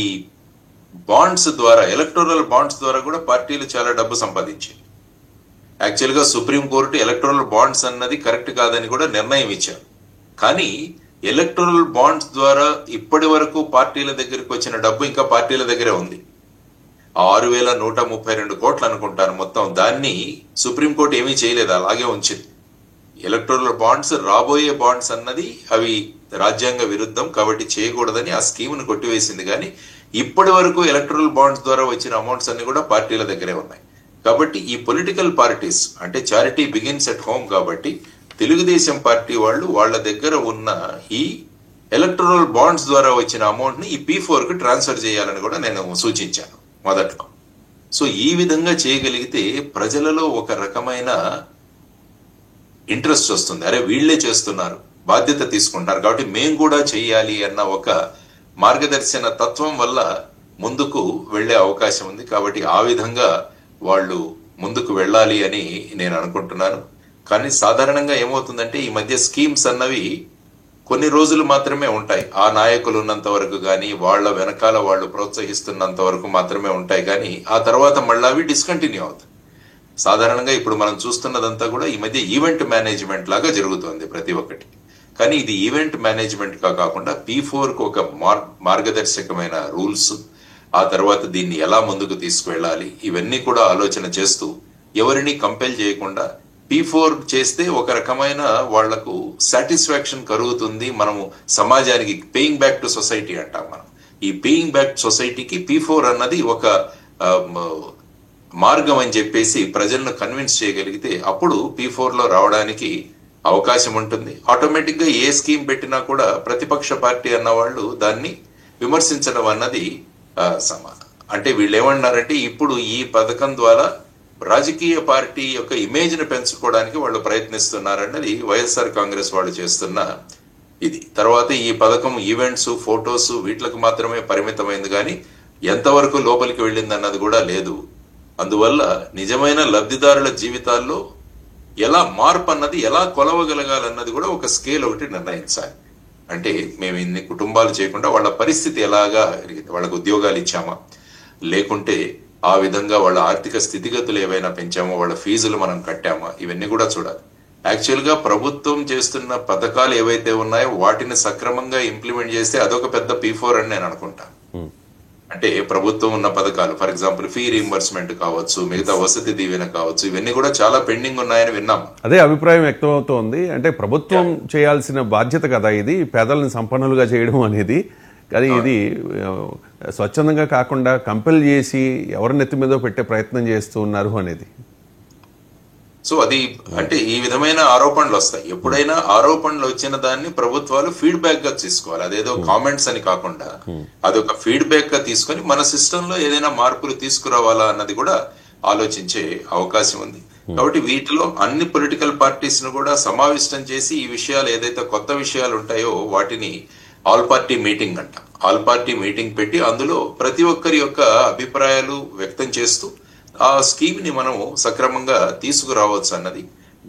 బాండ్స్ ద్వారా, ఎలక్టోరల్ బాండ్స్ ద్వారా కూడా పార్టీలు చాలా డబ్బు సంపాదించాయి. యాక్చువల్ గా సుప్రీంకోర్టు ఎలక్టోరల్ బాండ్స్ అన్నది కరెక్ట్ కాదని కూడా నిర్ణయం ఇచ్చారు. కానీ ఎలక్టోరల్ బాండ్స్ ద్వారా ఇప్పటి వరకు పార్టీల దగ్గరికి వచ్చిన డబ్బు ఇంకా పార్టీల దగ్గరే ఉంది. 6,132 కోట్లు అనుకుంటాను మొత్తం. దాన్ని సుప్రీంకోర్టు ఏమీ చేయలేదు, అలాగే ఉంచింది. ఎలక్టోరల్ బాండ్స్, రాబోయే బాండ్స్ అన్నది అవి రాజ్యాంగ విరుద్ధం కాబట్టి చేయకూడదని ఆ స్కీమ్ ను కొట్టివేసింది. కానీ ఇప్పటి వరకు ఎలక్టోరల్ బాండ్స్ ద్వారా వచ్చిన అమౌంట్స్ అన్ని కూడా పార్టీల దగ్గరే ఉన్నాయి. కాబట్టి ఈ పొలిటికల్ పార్టీస్ అంటే చారిటీ బిగిన్స్ ఎట్ హోమ్. కాబట్టి తెలుగుదేశం పార్టీ వాళ్ళు వాళ్ళ దగ్గర ఉన్న ఈ ఎలక్టోరల్ బాండ్స్ ద్వారా వచ్చిన అమౌంట్ ని ఈ P4 కి ట్రాన్స్ఫర్ చేయాలని కూడా నేను సూచించాను మొదట్లో. సో ఈ విధంగా చేయగలిగితే ప్రజలలో ఒక రకమైన ఇంట్రెస్ట్ వస్తుంది. అరే వీళ్లే చేస్తున్నారు, బాధ్యత తీసుకుంటారు కాబట్టి మేము కూడా చెయ్యాలి అన్న ఒక మార్గదర్శన తత్వం వల్ల ముందుకు వెళ్లే అవకాశం ఉంది. కాబట్టి ఆ విధంగా వాళ్ళు ముందుకు వెళ్ళాలి అని నేను అనుకుంటున్నాను. కానీ సాధారణంగా ఏమవుతుందంటే ఈ మధ్య స్కీమ్స్ అన్నవి కొన్ని రోజులు మాత్రమే ఉంటాయి. ఆ నాయకులు ఉన్నంత వరకు కానీ వాళ్ళ వెనకాల వాళ్ళు ప్రోత్సహిస్తున్నంత వరకు మాత్రమే ఉంటాయి. కానీ ఆ తర్వాత మళ్ళీ అవి డిస్కంటిన్యూ అవుతాయి. సాధారణంగా ఇప్పుడు మనం చూస్తున్నదంతా కూడా ఈ మధ్య ఈవెంట్ మేనేజ్మెంట్ లాగా జరుగుతుంది ప్రతి ఒక్కటి. కానీ ఇది ఈవెంట్ మేనేజ్మెంట్ గా కాకుండా P4 కు ఒక మార్గదర్శకమైన రూల్స్, ఆ తర్వాత దీన్ని ఎలా ముందుకు తీసుకువెళ్ళాలి ఇవన్నీ కూడా ఆలోచన చేస్తూ ఎవరిని కంపెల్ చేయకుండా P4 చేస్తే ఒక రకమైన వాళ్లకు సాటిస్ఫాక్షన్ కలుగుతుంది. మనము సమాజానికి పేయింగ్ బ్యాక్ టు సొసైటీ అంటాం. మనం ఈ పేయింగ్ బ్యాక్ సొసైటీకి P4 అన్నది ఒక మార్గం అని చెప్పేసి ప్రజలను కన్విన్స్ చేయగలిగితే అప్పుడు P4 లో రావడానికి అవకాశం ఉంటుంది. ఆటోమేటిక్ గా ఏ స్కీమ్ పెట్టినా కూడా ప్రతిపక్ష పార్టీ అన్న వాళ్ళు దాన్ని విమర్శించడం అన్నది అంటే వీళ్ళు ఏమన్నారంటే ఇప్పుడు ఈ పథకం ద్వారా రాజకీయ పార్టీ యొక్క ఇమేజ్ ని పెంచుకోవడానికి వాళ్ళు ప్రయత్నిస్తున్నారన్నది వైఎస్ఆర్ కాంగ్రెస్ వాళ్ళు చేస్తున్న ఇది. తర్వాత ఈ పథకం ఈవెంట్స్, ఫొటోస్ వీటికి మాత్రమే పరిమితమైంది కానీ ఎంతవరకు లోపలికి వెళ్ళింది అన్నది కూడా లేదు. అందువల్ల నిజమైన లబ్ధిదారుల జీవితాల్లో ఎలా మార్పు అన్నది ఎలా కొలవగలగాలన్నది కూడా ఒక స్కేల్ ఒకటి నిర్ణయించాలి. అంటే మేము ఇన్ని కుటుంబాలు చేయకుండా వాళ్ళ పరిస్థితి ఎలాగా, వాళ్ళకు ఉద్యోగాలు ఇచ్చామా, లేకుంటే ఆ విధంగా వాళ్ళ ఆర్థిక స్థితిగతులు ఏవైనా పెంచామో, వాళ్ళ ఫీజులు మనం కట్టామా, ఇవన్నీ కూడా చూడాలి. యాక్చువల్ గా ప్రభుత్వం చేస్తున్న పథకాలు ఏవైతే ఉన్నాయో వాటిని సక్రమంగా ఇంప్లిమెంట్ చేస్తే అదొక పెద్ద P4 అని నేను అనుకుంటా. అంటే ప్రభుత్వం ఉన్న పథకాలు, ఫర్ ఎగ్జాంపుల్ ఫీ రీయింబర్స్మెంట్ కావచ్చు, మిగతా వసతి దీవెన కావచ్చు, ఇవన్నీ కూడా చాలా పెండింగ్ ఉన్నాయని విన్నాం. అదే అభిప్రాయం వ్యక్తం అవుతోంది. అంటే ప్రభుత్వం చేయాల్సిన బాధ్యత కదా ఇది, పేదలను సంపన్నులుగా చేయడం అనేది. కానీ ఇది స్వచ్ఛందంగా కాకుండా కంపెల్ చేసి ఎవరి నెత్తి మీద పెట్టే ప్రయత్నం చేస్తూ ఉన్నారు అనేది. సో అది అంటే ఈ విధమైన ఆరోపణలు వస్తాయి. ఎప్పుడైనా ఆరోపణలు వచ్చిన దాన్ని ప్రభుత్వాలు ఫీడ్బ్యాక్ గా తీసుకోవాలి. అదేదో కామెంట్స్ అని కాకుండా అదొక ఫీడ్బ్యాక్ గా తీసుకొని మన సిస్టమ్ లో ఏదైనా మార్పులు తీసుకురావాలా అన్నది కూడా ఆలోచించే అవకాశం ఉంది. కాబట్టి వీటిలో అన్ని పొలిటికల్ పార్టీస్ ను కూడా సమావిష్టం చేసి ఈ విషయాలు ఏదైతే కొత్త విషయాలు ఉంటాయో వాటిని ఆల్ పార్టీ మీటింగ్ అంట, ఆల్ పార్టీ మీటింగ్ పెట్టి అందులో ప్రతి ఒక్కరి యొక్క అభిప్రాయాలు వ్యక్తం చేస్తూ ఆ స్కీమ్ ని మనం సక్రమంగా తీసుకురావచ్చు అన్నది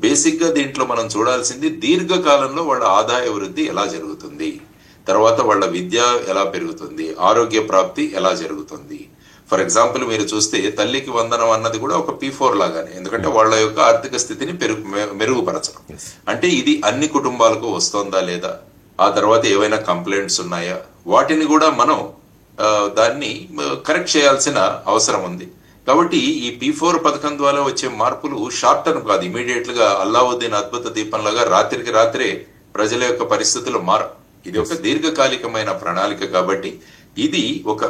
బేసిక్ గా. దీంట్లో మనం చూడాల్సింది దీర్ఘకాలంలో వాళ్ళ ఆదాయ వృద్ధి ఎలా జరుగుతుంది, తర్వాత వాళ్ళ విద్య ఎలా పెరుగుతుంది, ఆరోగ్య ప్రాప్తి ఎలా జరుగుతుంది. ఫర్ ఎగ్జాంపుల్ మీరు చూస్తే తల్లికి వందనం అన్నది కూడా ఒక P4 లాగానే, ఎందుకంటే వాళ్ళ యొక్క ఆర్థిక స్థితిని మెరుగుపరచడం. అంటే ఇది అన్ని కుటుంబాలకు వస్తుందా లేదా, ఆ తర్వాత ఏవైనా కంప్లైంట్స్ ఉన్నాయా, వాటిని కూడా మనం దాన్ని కరెక్ట్ చేయాల్సిన అవసరం ఉంది. కాబట్టి ఈ P4 పథకం ద్వారా వచ్చే మార్పులు షార్ట్ టర్మ్ కాదు, ఇమీడియట్ గా అల్లావుద్దీన్ అద్భుత దీపంలాగా రాత్రికి రాత్రే ప్రజల యొక్క పరిస్థితులు ఇది ఒక దీర్ఘకాలికమైన ప్రణాళిక. కాబట్టి ఇది ఒక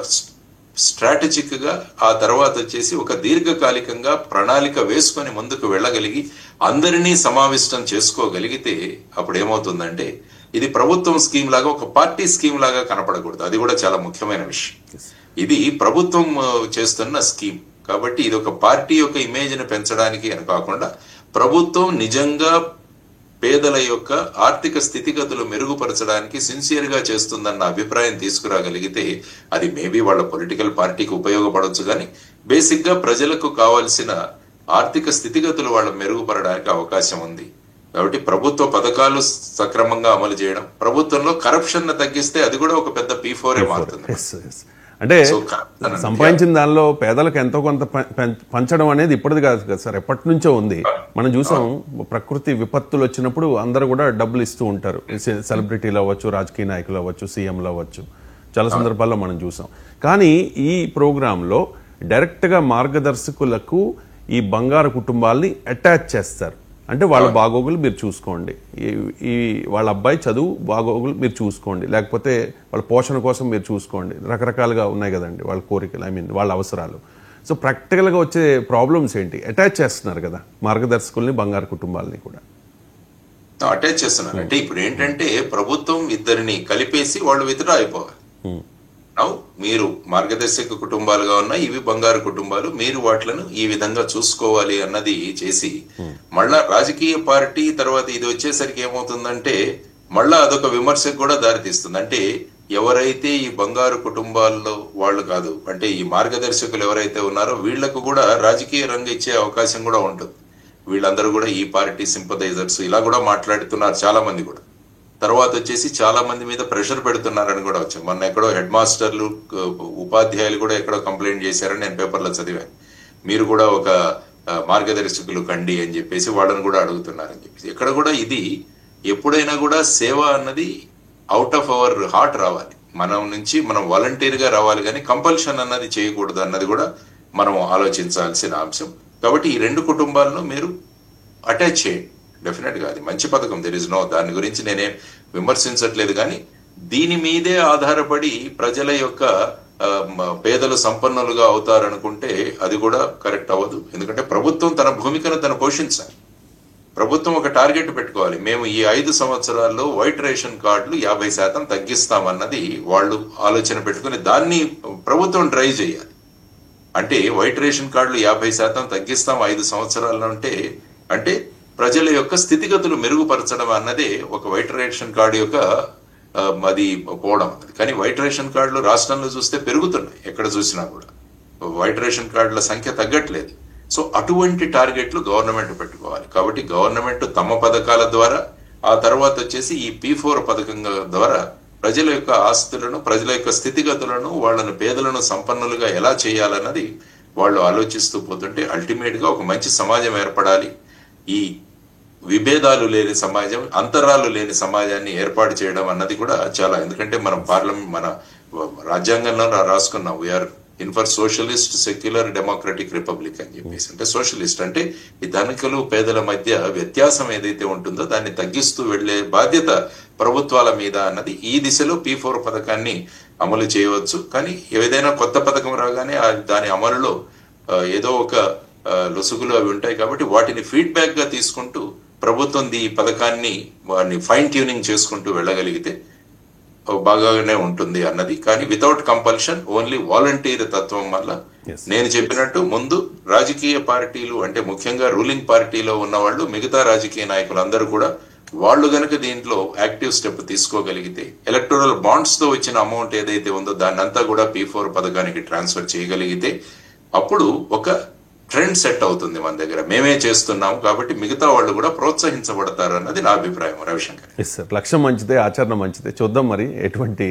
స్ట్రాటజిక్ గా, ఆ తర్వాత వచ్చేసి ఒక దీర్ఘకాలికంగా ప్రణాళిక వేసుకొని ముందుకు వెళ్ళగలిగి అందరినీ సమావిష్టం చేసుకోగలిగితే అప్పుడు ఏమవుతుందంటే ఇది ప్రభుత్వం స్కీమ్ లాగా ఒక పార్టీ స్కీమ్ లాగా కనపడకూడదు. అది కూడా చాలా ముఖ్యమైన విషయం. ఇది ప్రభుత్వం చేస్తున్న స్కీమ్ కాబట్టి ఇది ఒక పార్టీ యొక్క ఇమేజ్ ని పెంచడానికి అని కాకుండా ప్రభుత్వం నిజంగా పేదల యొక్క ఆర్థిక స్థితిగతులు మెరుగుపరచడానికి సిన్సియర్ గా చేస్తుందన్న అభిప్రాయం తీసుకురాగలిగితే అది మేబీ వాళ్ళ పొలిటికల్ పార్టీకి ఉపయోగపడవచ్చు. కానీ బేసిక్ గా ప్రజలకు కావాల్సిన ఆర్థిక స్థితిగతులు వాళ్ళు మెరుగుపడడానికి అవకాశం ఉంది. కాబట్టి ప్రభుత్వ పథకాలు సక్రమంగా అమలు చేయడం, ప్రభుత్వంలో కరప్షన్ తగ్గిస్తే అది కూడా ఒక పెద్ద P4 మారుతుంది. అంటే సంపాదించిన దానిలో పేదలకు ఎంతో కొంత పంచడం అనేది ఇప్పటిది కాదు కదా సార్, ఎప్పటి నుంచో ఉంది. మనం చూసాం ప్రకృతి విపత్తులు వచ్చినప్పుడు అందరూ కూడా డబ్బులు ఇస్తూ ఉంటారు. సెలబ్రిటీలు అవ్వచ్చు, రాజకీయ నాయకులు అవ్వచ్చు, సీఎంలు అవ్వచ్చు, చాలా సందర్భాల్లో మనం చూసాం. కానీ ఈ ప్రోగ్రాంలో డైరెక్ట్గా మార్గదర్శకులకు ఈ బంగారు కుటుంబాలని అటాచ్ చేస్తారు. అంటే వాళ్ళ బాగోగులు మీరు చూసుకోండి, ఈ వాళ్ళ అబ్బాయి చదువు బాగోగులు మీరు చూసుకోండి, లేకపోతే వాళ్ళ పోషణ కోసం మీరు చూసుకోండి. రకరకాలుగా ఉన్నాయి కదండి వాళ్ళ కోరికలు, వాళ్ళ అవసరాలు. సో ప్రాక్టికల్గా వచ్చే ప్రాబ్లమ్స్ ఏంటి? అటాచ్ చేస్తున్నారు కదా మార్గదర్శకుల్ని, బంగారు కుటుంబాలని కూడా అటాచ్ చేస్తున్నారు. అంటే ఇప్పుడు ఏంటంటే ప్రభుత్వం ఇద్దరిని కలిపేసి వాళ్ళు విత్డ్రా అయిపోవాలి. మీరు మార్గదర్శక కుటుంబాలుగా ఉన్నాయి, ఇవి బంగారు కుటుంబాలు, మీరు వాటిలను ఈ విధంగా చూసుకోవాలి అన్నది చేసి మళ్ళా రాజకీయ పార్టీ తర్వాత ఇది వచ్చేసరికి ఏమవుతుందంటే మళ్ళా అదొక విమర్శకు కూడా దారితీస్తుంది. అంటే ఎవరైతే ఈ బంగారు కుటుంబాల్లో వాళ్ళు కాదు, అంటే ఈ మార్గదర్శకులు ఎవరైతే ఉన్నారో వీళ్లకు కూడా రాజకీయ రంగు ఇచ్చే అవకాశం కూడా ఉంటుంది. వీళ్ళందరూ కూడా ఈ పార్టీ సింపథైజర్స్ ఇలా కూడా మాట్లాడుతున్నారు చాలా మంది కూడా. తర్వాత వచ్చేసి చాలా మంది మీద ప్రెషర్ పెడుతున్నారని కూడా వచ్చాయి. మొన్న ఎక్కడో హెడ్ మాస్టర్లు, ఉపాధ్యాయులు కూడా ఎక్కడో కంప్లైంట్ చేశారని నేను పేపర్లో చదివాను. మీరు కూడా ఒక మార్గదర్శకులు కండి అని చెప్పేసి వాళ్ళని కూడా అడుగుతున్నారని చెప్పేసి. ఎక్కడ కూడా ఇది ఎప్పుడైనా కూడా సేవ అన్నది అవుట్ ఆఫ్ అవర్ హార్ట్ రావాలి, మనం నుంచి మనం వాలంటీర్ గా రావాలి, కానీ కంపల్షన్ అన్నది చేయకూడదు అన్నది కూడా మనం ఆలోచించాల్సిన అంశం. కాబట్టి ఈ రెండు కుటుంబాలను మీరు అటాచ్ చేయండి. డెఫినెట్ గా అది మంచి పథకం, దెర్ ఇస్ నో, దాని గురించి నేనేం విమర్శించట్లేదు. కానీ దీని మీదే ఆధారపడి ప్రజల యొక్క పేదలు సంపన్నులుగా అవుతారనుకుంటే అది కూడా కరెక్ట్ అవ్వదు. ఎందుకంటే ప్రభుత్వం తన భూమికను తను పోషించాలి. ప్రభుత్వం ఒక టార్గెట్ పెట్టుకోవాలి. మేము ఈ 5 సంవత్సరాల్లో వైట్ రేషన్ కార్డులు 50% తగ్గిస్తామన్నది వాళ్ళు ఆలోచన పెట్టుకుని దాన్ని ప్రభుత్వం డ్రైవ్ చేయాలి. అంటే వైట్ రేషన్ కార్డులు 50% తగ్గిస్తాం 5 సంవత్సరాల్లో అంటే ప్రజల యొక్క స్థితిగతులు మెరుగుపరచడం అన్నదే ఒక వైట్ రేషన్ కార్డు యొక్క అది పోవడం అన్నది. కానీ వైట్ రేషన్ కార్డులు రాష్ట్రంలో చూస్తే పెరుగుతున్నాయి, ఎక్కడ చూసినా కూడా వైట్ రేషన్ కార్డుల సంఖ్య తగ్గట్లేదు. సో అటువంటి టార్గెట్లు గవర్నమెంట్ పెట్టుకోవాలి. కాబట్టి గవర్నమెంట్ తమ పథకాల ద్వారా, ఆ తర్వాత వచ్చేసి ఈ P4 పథకం ద్వారా ప్రజల యొక్క ఆస్తులను, ప్రజల యొక్క స్థితిగతులను, వాళ్ళను పేదలను సంపన్నులుగా ఎలా చేయాలన్నది వాళ్ళు ఆలోచిస్తూ పోతుంటే అల్టిమేట్ గా ఒక మంచి సమాజం ఏర్పడాలి. ఈ విభేదాలు లేని సమాజం, అంతరాలు లేని సమాజాన్ని ఏర్పాటు చేయడం అన్నది కూడా చాలా, ఎందుకంటే మనం మన రాజ్యాంగంలో రాసుకున్నాం we are in for socialist secular democratic republic అని చెప్పేసి. అంటే సోషలిస్ట్ అంటే ఈ ధనికులు పేదల మధ్య వ్యత్యాసం ఏదైతే ఉంటుందో దాన్ని తగ్గిస్తూ వెళ్లే బాధ్యత ప్రభుత్వాల మీద అన్నది ఈ దిశలో P4 పథకాన్ని అమలు చేయవచ్చు. కానీ ఏదైనా కొత్త పథకం రాగానే దాని అమలులో ఏదో ఒక లొసుగులు అవి ఉంటాయి. కాబట్టి వాటిని ఫీడ్బ్యాక్ గా తీసుకుంటూ ప్రభుత్వం ఈ పథకాన్ని వాడిని ఫైన్ ట్యూనింగ్ చేసుకుంటూ వెళ్ళగలిగితే బాగానే ఉంటుంది అన్నది. కానీ వితౌట్ కంపల్షన్, ఓన్లీ వాలంటీర్ తత్వం వల్ల నేను చెప్పినట్టు ముందు రాజకీయ పార్టీలు అంటే ముఖ్యంగా రూలింగ్ పార్టీలో ఉన్న వాళ్ళు, మిగతా రాజకీయ నాయకులందరూ కూడా వాళ్ళు గనక దీంట్లో యాక్టివ్ స్టెప్ తీసుకోగలిగితే ఎలక్టోరల్ బాండ్స్ తో వచ్చిన అమౌంట్ ఏదైతే ఉందో దాన్ని అంతా కూడా P4 పథకానికి ట్రాన్స్ఫర్ చేయగలిగితే అప్పుడు ఒక ట్రెండ్ సెట్ అవుతుంది మన దగ్గర. మేమే చేస్తున్నాము కాబట్టి మిగతా వాళ్ళు కూడా ప్రోత్సహించబడతారు అన్నది నా అభిప్రాయం. రవిశంకర్, లక్ష్యం మంచిదే, ఆచరణ మంచిదే. చూద్దాం మరి ఎటువంటి